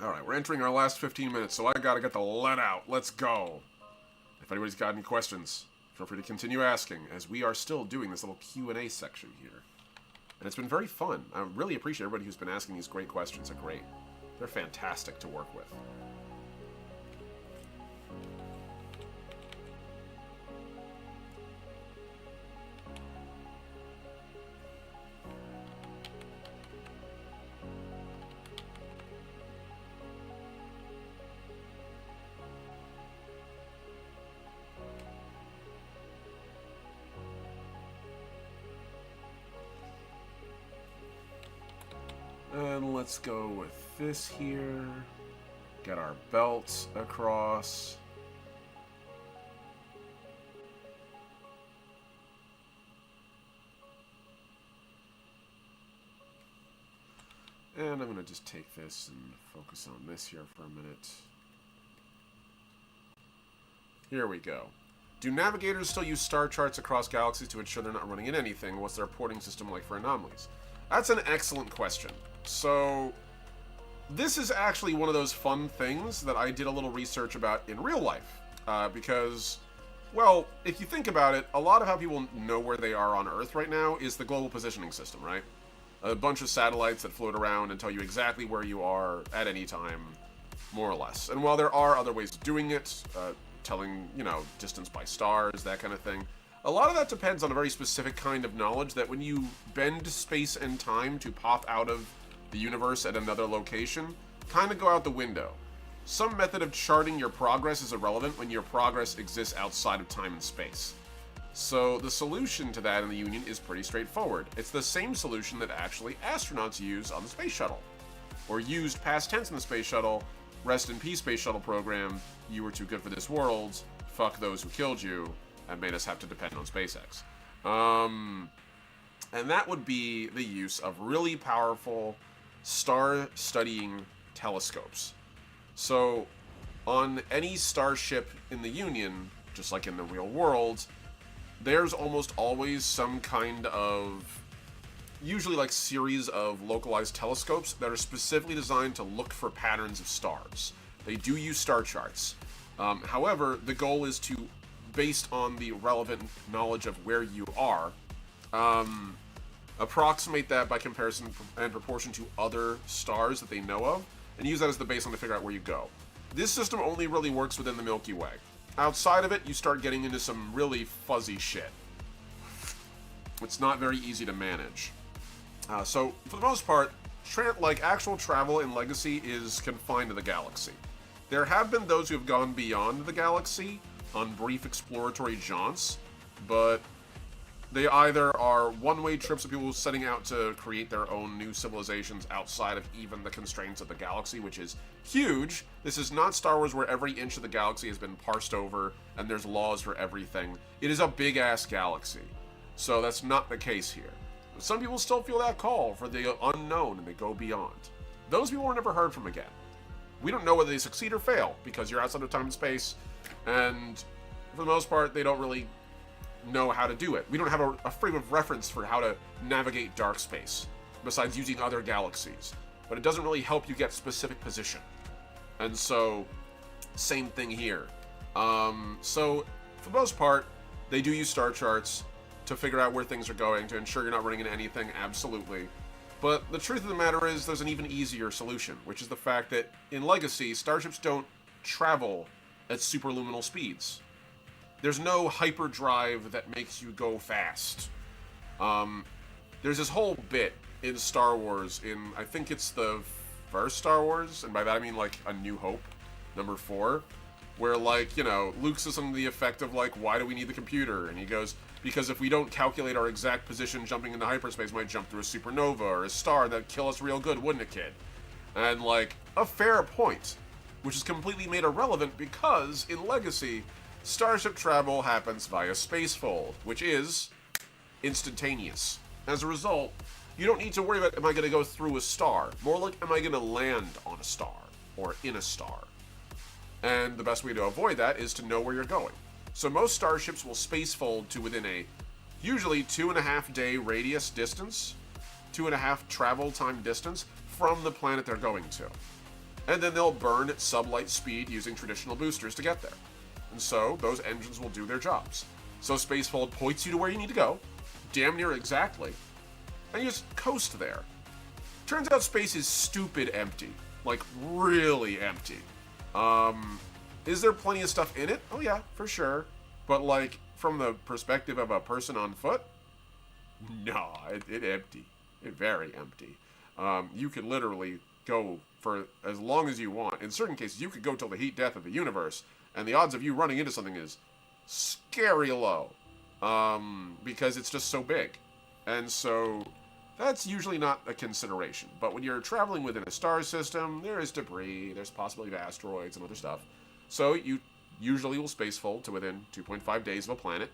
Alright, we're entering our last 15 minutes, so I gotta get the let out. Let's go. If anybody's got any questions, feel free to continue asking, as we are still doing this little Q&A section here. And it's been very fun. I really appreciate everybody who's been asking these great questions. They're fantastic to work with. And let's go with this here. Get our belt across. And I'm going to just take this and focus on this here for a minute. Here we go. Do navigators still use star charts across galaxies to ensure they're not running into anything? What's their reporting system like for anomalies? That's an excellent question. So, this is actually one of those fun things that I did a little research about in real life. Because, well, if you think about it, a lot of how people know where they are on Earth right now is the global positioning system, right? A bunch of satellites that float around and tell you exactly where you are at any time, more or less. And while there are other ways of doing it, telling, you know, distance by stars, that kind of thing, a lot of that depends on a very specific kind of knowledge that when you bend space and time to pop out of the universe at another location, kind of go out the window. Some method of charting your progress is irrelevant when your progress exists outside of time and space. So the solution to that in the Union is pretty straightforward. It's the same solution that actually astronauts use on the space shuttle. Or used past tense in the space shuttle. Rest in peace, space shuttle program. You were too good for this world. Fuck those who killed you and made us have to depend on SpaceX. And that would be the use of really powerful star-studying telescopes. So, on any starship in the Union, just like in the real world, there's almost always some kind of, usually like series of localized telescopes that are specifically designed to look for patterns of stars. They do use star charts. However, the goal is to, based on the relevant knowledge of where you are, approximate that by comparison and proportion to other stars that they know of, and use that as the baseline to figure out where you go. This system only really works within the Milky Way. Outside of it, you start getting into some really fuzzy shit. It's not very easy to manage. So, for the most part, like actual travel in Legacy is confined to the galaxy. There have been those who have gone beyond the galaxy on brief exploratory jaunts, but They either are one-way trips of people setting out to create their own new civilizations outside of even the constraints of the galaxy, which is huge. This is not Star Wars where every inch of the galaxy has been parsed over and there's laws for everything. It is a big-ass galaxy. So that's not the case here. But some people still feel that call for the unknown and they go beyond. Those people were never heard from again. We don't know whether they succeed or fail because you're outside of time and space, and for the most part, they don't really know how to do it. We don't have a frame of reference for how to navigate dark space, besides using other galaxies. But it doesn't really help you get specific position. And so, same thing here. So, for the most part, they do use star charts to figure out where things are going, to ensure you're not running into anything, absolutely. But the truth of the matter is, there's an even easier solution, which is the fact that in Legacy, starships don't travel at superluminal speeds. There's no hyperdrive that makes you go fast. There's this whole bit in Star Wars, I think it's the first Star Wars, and by that I mean like A New Hope, number 4, where like, you know, Luke says something to the effect of like, why do we need the computer? And he goes, because if we don't calculate our exact position jumping into hyperspace, we might jump through a supernova or a star that'd kill us real good, wouldn't it, kid? And like, a fair point, which is completely made irrelevant because in Legacy, starship travel happens via spacefold, which is instantaneous. As a result, you don't need to worry about, am I going to go through a star? More like, am I going to land on a star or in a star? And the best way to avoid that is to know where you're going. So most starships will spacefold to within a usually 2.5 day radius distance, 2.5 travel time distance from the planet they're going to. And then they'll burn at sublight speed using traditional boosters to get there. And so those engines will do their jobs. So spacefold points you to where you need to go, damn near exactly, and you just coast there. Turns out space is stupid empty. Like, really empty. Is there plenty of stuff in it? Oh yeah, for sure. But like, from the perspective of a person on foot? No, it empty. It very empty. You could literally go for as long as you want. In certain cases, you could go till the heat death of the universe, and the odds of you running into something is scary low. Because it's just so big. And so, that's usually not a consideration. But when you're traveling within a star system, there is debris, there's possibility of asteroids and other stuff. So you usually will spacefold to within 2.5 days of a planet,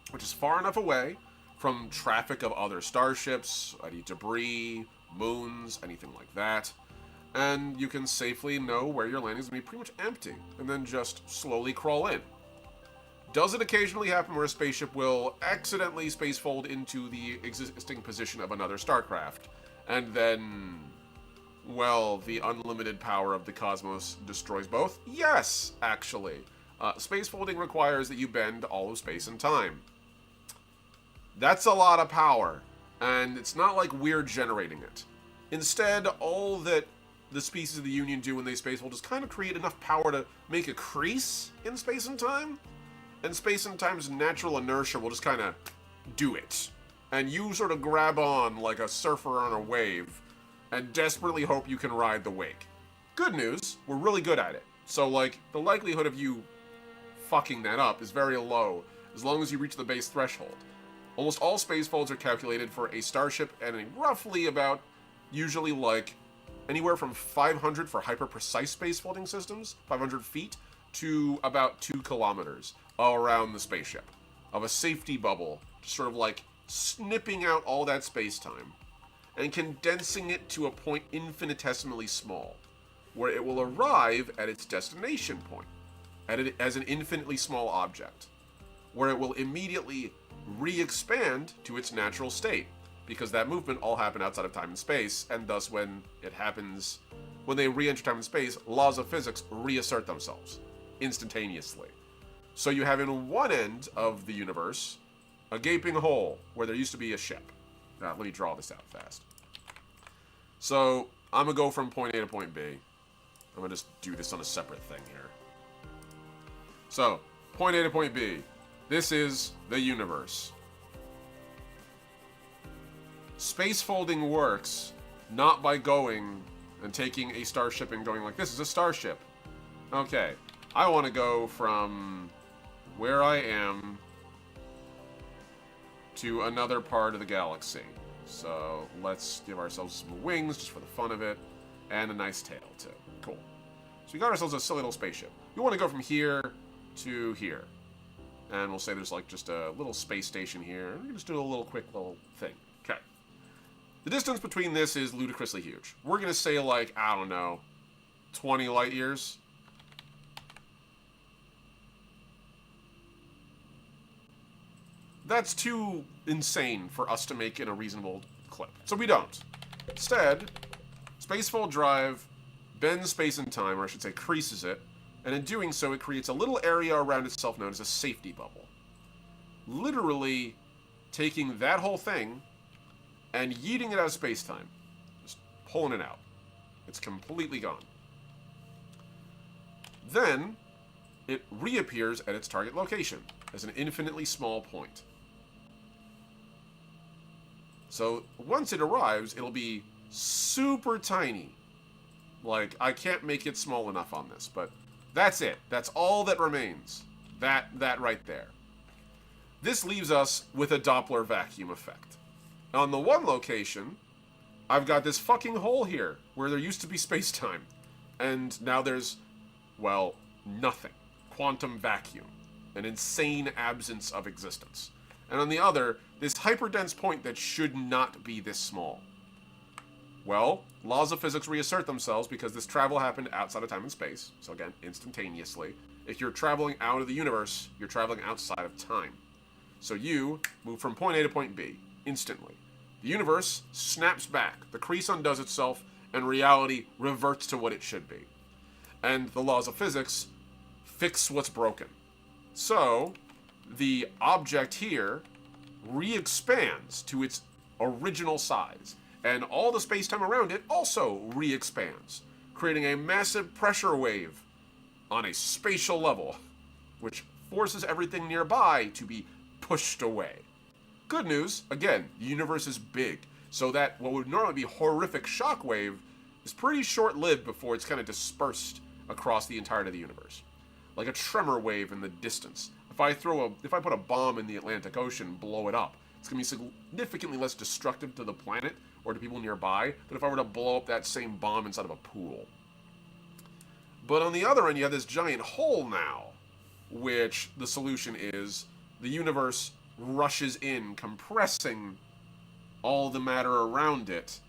which is far enough away from traffic of other starships, any debris, moons, anything like that. And you can safely know where your landing is going to be pretty much empty, and then just slowly crawl in. Does it occasionally happen where a spaceship will accidentally spacefold into the existing position of another starcraft, and then, well, the unlimited power of the cosmos destroys both? Yes, actually. Spacefolding requires that you bend all of space and time. That's a lot of power, and it's not like we're generating it. Instead, all that the species of the Union do when they spacefold is kind of create enough power to make a crease in space and time, and space and time's natural inertia will just kind of do it. And you sort of grab on like a surfer on a wave, and desperately hope you can ride the wake. Good news, we're really good at it. So, like, the likelihood of you fucking that up is very low, as long as you reach the base threshold. Almost all spacefolds are calculated for a starship at a roughly about, usually like, anywhere from 500 for hyper-precise spacefolding systems, 500 feet, to about 2 kilometers around the spaceship, of a safety bubble, just sort of like snipping out all that space-time, and condensing it to a point infinitesimally small, where it will arrive at its destination point, as an infinitely small object, where it will immediately re-expand to its natural state, because that movement all happened outside of time and space, and thus when it happens, when they re-enter time and space, laws of physics reassert themselves instantaneously. So you have in one end of the universe a gaping hole where there used to be a ship. Now, let me draw this out fast. So, I'm going to go from point A to point B. I'm going to just do this on a separate thing here. So, point A to point B. This is the universe. Spacefolding works not by going and taking a starship and going like, this is a starship. Okay, I want to go from where I am to another part of the galaxy. So let's give ourselves some wings just for the fun of it, and a nice tail too. Cool. So we got ourselves a silly little spaceship. We want to go from here to here. And we'll say there's like just a little space station here. We're going to just do a little quick little thing. Okay. The distance between this is ludicrously huge. We're going to say like, I don't know, 20 light years. That's too insane for us to make in a reasonable clip. So we don't. Instead, Spacefold Drive bends space and time, or I should say creases it, and in doing so it creates a little area around itself known as a safety bubble. Literally taking that whole thing and yeeting it out of space-time. Just pulling it out. It's completely gone. Then, it reappears at its target location as an infinitely small point. So, once it arrives, it'll be super tiny. Like, I can't make it small enough on this, but that's it. That's all that remains. That right there. This leaves us with a Doppler vacuum effect. On the one location, I've got this fucking hole here, where there used to be space-time. And now there's, well, nothing. Quantum vacuum. An insane absence of existence. And on the other, this hyperdense point that should not be this small. Well, laws of physics reassert themselves because this travel happened outside of time and space. So again, instantaneously. If you're traveling out of the universe, you're traveling outside of time. So you move from point A to point B, instantly. The universe snaps back, the crease undoes itself, and reality reverts to what it should be. And the laws of physics fix what's broken. So, the object here re-expands to its original size, and all the space-time around it also re-expands, creating a massive pressure wave on a spatial level, which forces everything nearby to be pushed away. Good news, again, the universe is big, so that what would normally be horrific shockwave is pretty short-lived before it's kind of dispersed across the entirety of the universe. Like a tremor wave in the distance. If I put a bomb in the Atlantic Ocean and blow it up, it's going to be significantly less destructive to the planet or to people nearby than if I were to blow up that same bomb inside of a pool. But on the other end, you have this giant hole now, which the solution is the universe rushes in, compressing all the matter around it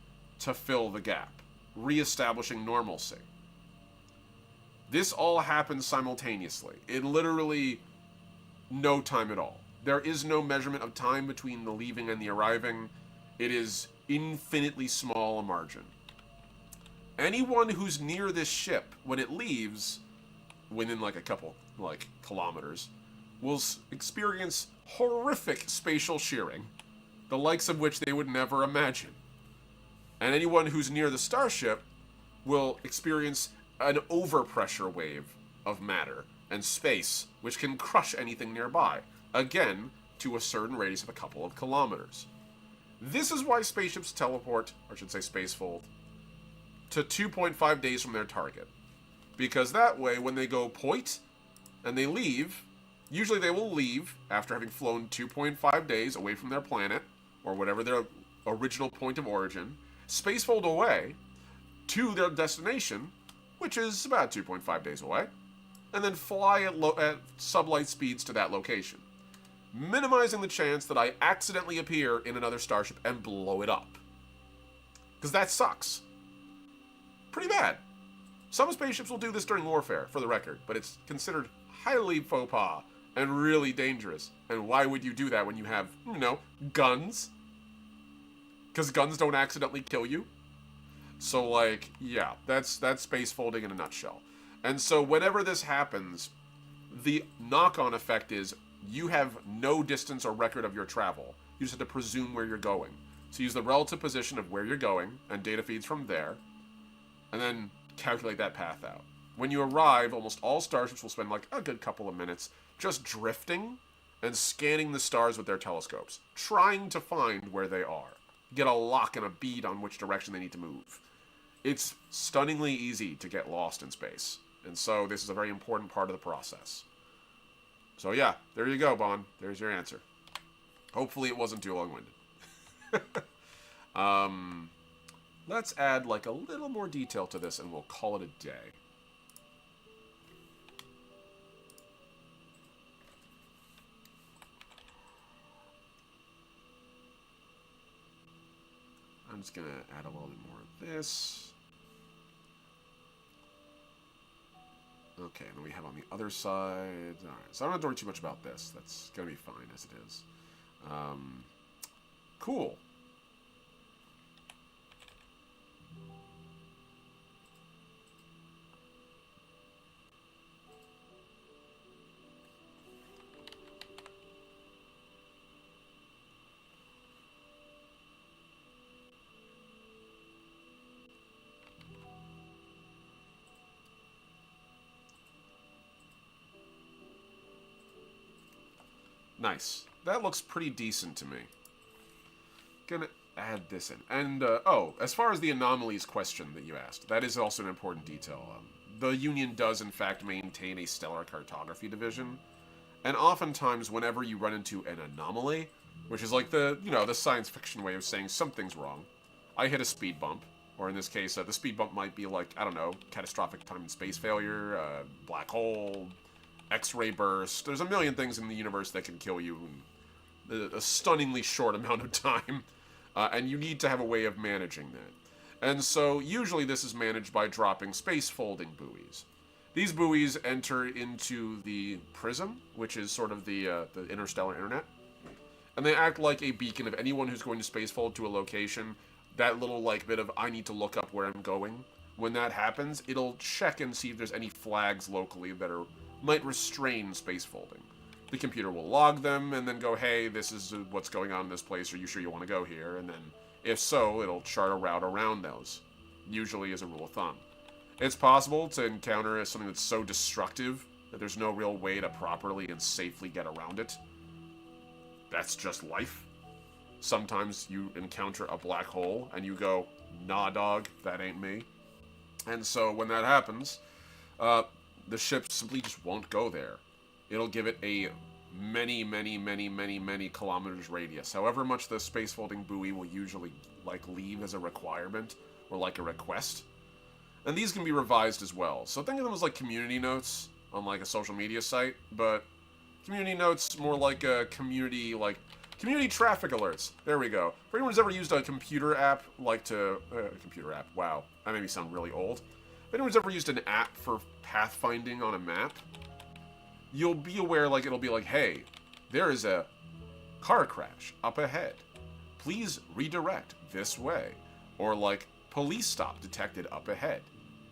to fill the gap, reestablishing normalcy. This all happens simultaneously, in literally no time at all. There is no measurement of time between the leaving and the arriving. It is infinitely small a margin. Anyone who's near this ship when it leaves, within like a couple kilometers, will experience horrific spatial shearing, the likes of which they would never imagine. And anyone who's near the starship will experience an overpressure wave of matter and space, which can crush anything nearby, again, to a certain radius of a couple of kilometers. This is why spaceships teleport, or I should say spacefold, to 2.5 days from their target. Because that way, when they go point, and they leave, usually they will leave after having flown 2.5 days away from their planet, or whatever their original point of origin, spacefold away to their destination, which is about 2.5 days away, and then fly at sublight speeds to that location, minimizing the chance that I accidentally appear in another starship and blow it up. Because that sucks. Pretty bad. Some spaceships will do this during warfare, for the record, but it's considered highly faux pas and really dangerous. And why would you do that when you have, guns? Because guns don't accidentally kill you. So, yeah, that's space folding in a nutshell. And so whenever this happens, the knock-on effect is you have no distance or record of your travel. You just have to presume where you're going. So use the relative position of where you're going, and data feeds from there, and then calculate that path out. When you arrive, almost all starships will spend a good couple of minutes just drifting and scanning the stars with their telescopes, trying to find where they are. Get a lock and a bead on which direction they need to move. It's stunningly easy to get lost in space, and so this is a very important part of the process. So yeah, there you go, Bond. There's your answer. Hopefully it wasn't too long-winded. Let's add like a little more detail to this and we'll call it a day. I'm just going to add a little bit more of this. Okay, and then we have on the other side. All right, so I don't have to worry too much about this. That's going to be fine as it is. Cool. Nice. That looks pretty decent to me. Gonna add this in. And, oh, as far as the anomalies question that you asked, that is also an important detail. The Union does, in fact, maintain a stellar cartography division. And oftentimes, whenever you run into an anomaly, which is like the, you know, the science fiction way of saying something's wrong. I hit a speed bump. Or in this case, the speed bump might be like, I don't know, catastrophic time and space failure, black hole, X-ray burst. There's a million things in the universe that can kill you in a stunningly short amount of time. And you need to have a way of managing that. And so, usually this is managed by dropping space folding buoys. These buoys enter into the prism, which is sort of the interstellar internet. And they act like a beacon of anyone who's going to spacefold to a location. That little, like, bit of, I need to look up where I'm going. When that happens, it'll check and see if there's any flags locally that might restrain spacefolding. The computer will log them and then go, hey, this is what's going on in this place. Are you sure you want to go here? And then, if so, it'll chart a route around those. Usually as a rule of thumb. It's possible to encounter something that's so destructive that there's no real way to properly and safely get around it. That's just life. Sometimes you encounter a black hole and you go, nah, dog, that ain't me. And so when that happens, the ship simply just won't go there. It'll give it a many kilometers radius. However much the space folding buoy will usually like leave as a requirement or like a request. And these can be revised as well. So think of them as like community notes on like a social media site, but community notes more like a community traffic alerts. There we go. For anyone who's ever used a computer app, computer app, wow, that made me sound really old. If anyone's ever used an app for pathfinding on a map, you'll be aware, like, it'll be like, hey, there is a car crash up ahead. Please redirect this way. Or, like, police stop detected up ahead.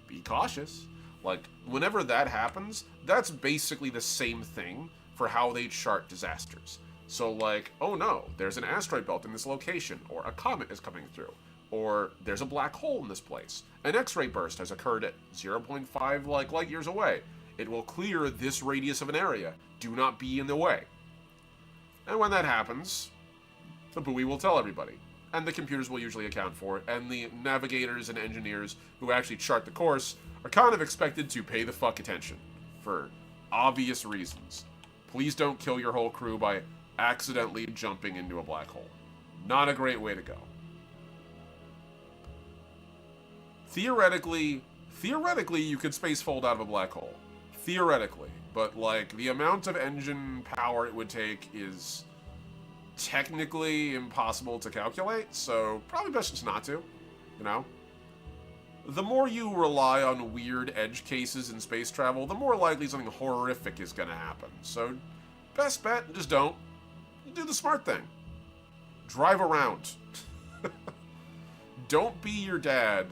Be cautious. Like, whenever that happens, that's basically the same thing for how they chart disasters. So, like, oh no, there's an asteroid belt in this location, or a comet is coming through, or there's a black hole in this place. An X-ray burst has occurred at 0.5 light years away. It will clear this radius of an area. Do not be in the way. And when that happens, the buoy will tell everybody. And the computers will usually account for it. And the navigators and engineers who actually chart the course are kind of expected to pay the fuck attention. For obvious reasons. Please don't kill your whole crew by accidentally jumping into a black hole. Not a great way to go. Theoretically, you could spacefold out of a black hole. Theoretically. But, like, the amount of engine power it would take is technically impossible to calculate, so probably best just not to, you know? The more you rely on weird edge cases in space travel, the more likely something horrific is gonna happen. So, best bet, just don't. Do the smart thing. Drive around. Don't be your dad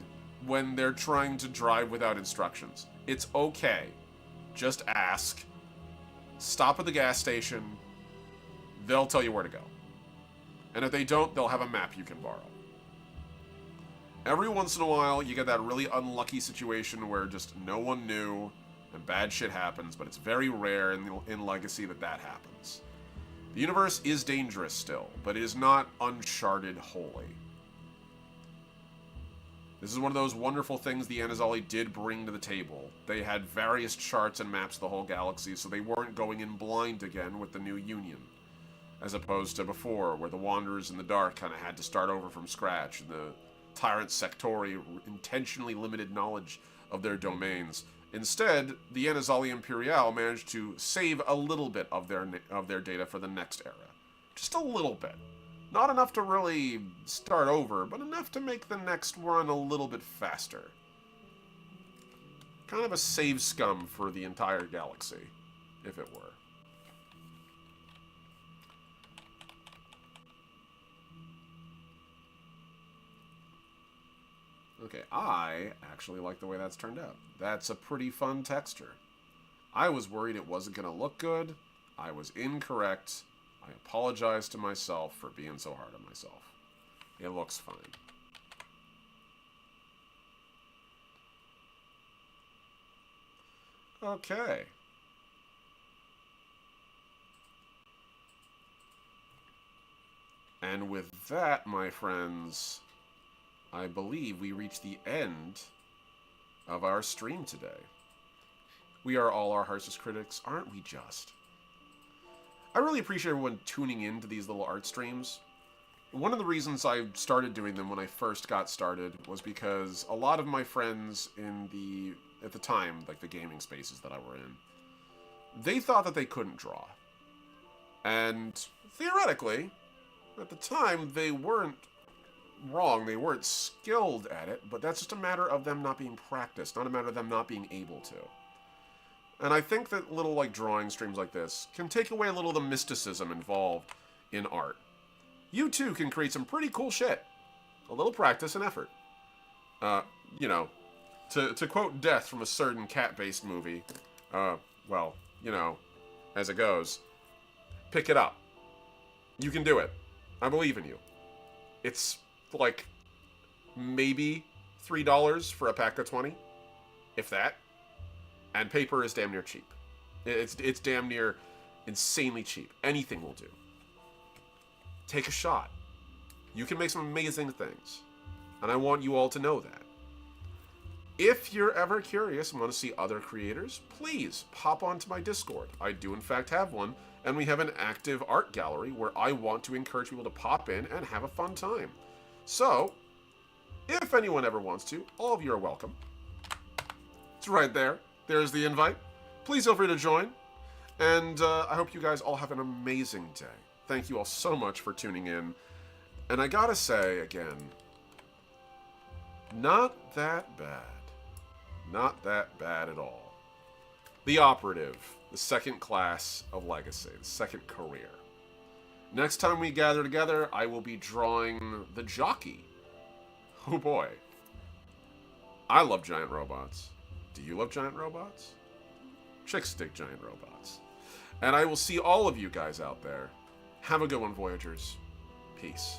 when they're trying to drive without instructions. It's okay. Just ask. Stop at the gas station. They'll tell you where to go. And if they don't, they'll have a map you can borrow. Every once in a while, you get that really unlucky situation where just no one knew and bad shit happens, but it's very rare in Legacy that happens. The universe is dangerous still, but it is not uncharted wholly. This is one of those wonderful things the Anazali did bring to the table. They had various charts and maps of the whole galaxy, so they weren't going in blind again with the new Union. as opposed to before, where the Wanderers in the Dark kind of had to start over from scratch, and the Tyrant Sectori intentionally limited knowledge of their domains. Instead, the Anazali Imperial managed to save a little bit of their data for the next era. Just a little bit. Not enough to really start over, but enough to make the next run a little bit faster. Kind of a save scum for the entire galaxy, if it were. Okay, I actually like the way that's turned out. That's a pretty fun texture. I was worried it wasn't going to look good. I was incorrect. I apologize to myself for being so hard on myself. It looks fine. Okay. And with that, my friends, I believe we reach the end of our stream today. We are all our harshest critics, aren't we just? I really appreciate everyone tuning in to these little art streams. One of the reasons I started doing them when I first got started was because a lot of my friends at the time, like the gaming spaces that I were in, they thought that they couldn't draw. And theoretically, at the time, they weren't wrong. They weren't skilled at it, but that's just a matter of them not being practiced, not a matter of them not being able to. And I think that little like drawing streams like this can take away a little of the mysticism involved in art. You too can create some pretty cool shit. A little practice and effort. You know, to quote Death from a certain cat-based movie, well, you know, as it goes, pick it up. You can do it. I believe in you. It's like maybe $3 for a pack of 20, if that. And paper is damn near cheap. It's damn near insanely cheap. Anything will do. Take a shot. You can make some amazing things. And I want you all to know that. If you're ever curious and want to see other creators, please pop onto my Discord. I do in fact have one, and we have an active art gallery where I want to encourage people to pop in and have a fun time. So, if anyone ever wants to, all of you are welcome. It's right there. There's the invite. Please feel free to join. And I hope you guys all have an amazing day. Thank you all so much for tuning in. And I gotta say, again, not that bad. Not that bad at all. The Operative, the second class of Legacy, the second career. Next time we gather together, I will be drawing the Jockey. Oh boy. I love giant robots. Do you love giant robots? Chicks dig giant robots. And I will see all of you guys out there. Have a good one, Voyagers. Peace.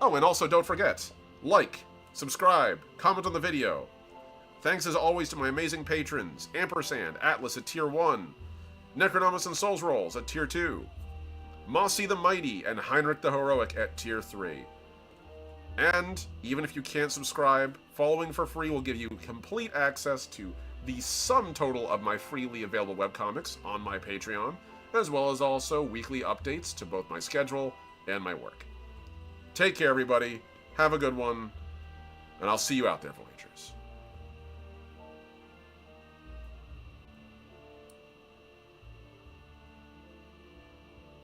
Oh, and also don't forget, like, subscribe, comment on the video. Thanks as always to my amazing patrons, Ampersand, Atlas at Tier 1, Necronomus and Souls Rolls at Tier 2, Mossy the Mighty and Heinrich the Heroic at Tier 3. And, even if you can't subscribe, following for free will give you complete access to the sum total of my freely available webcomics on my Patreon, as well as also weekly updates to both my schedule and my work. Take care, everybody. Have a good one, and I'll see you out there, Voyagers.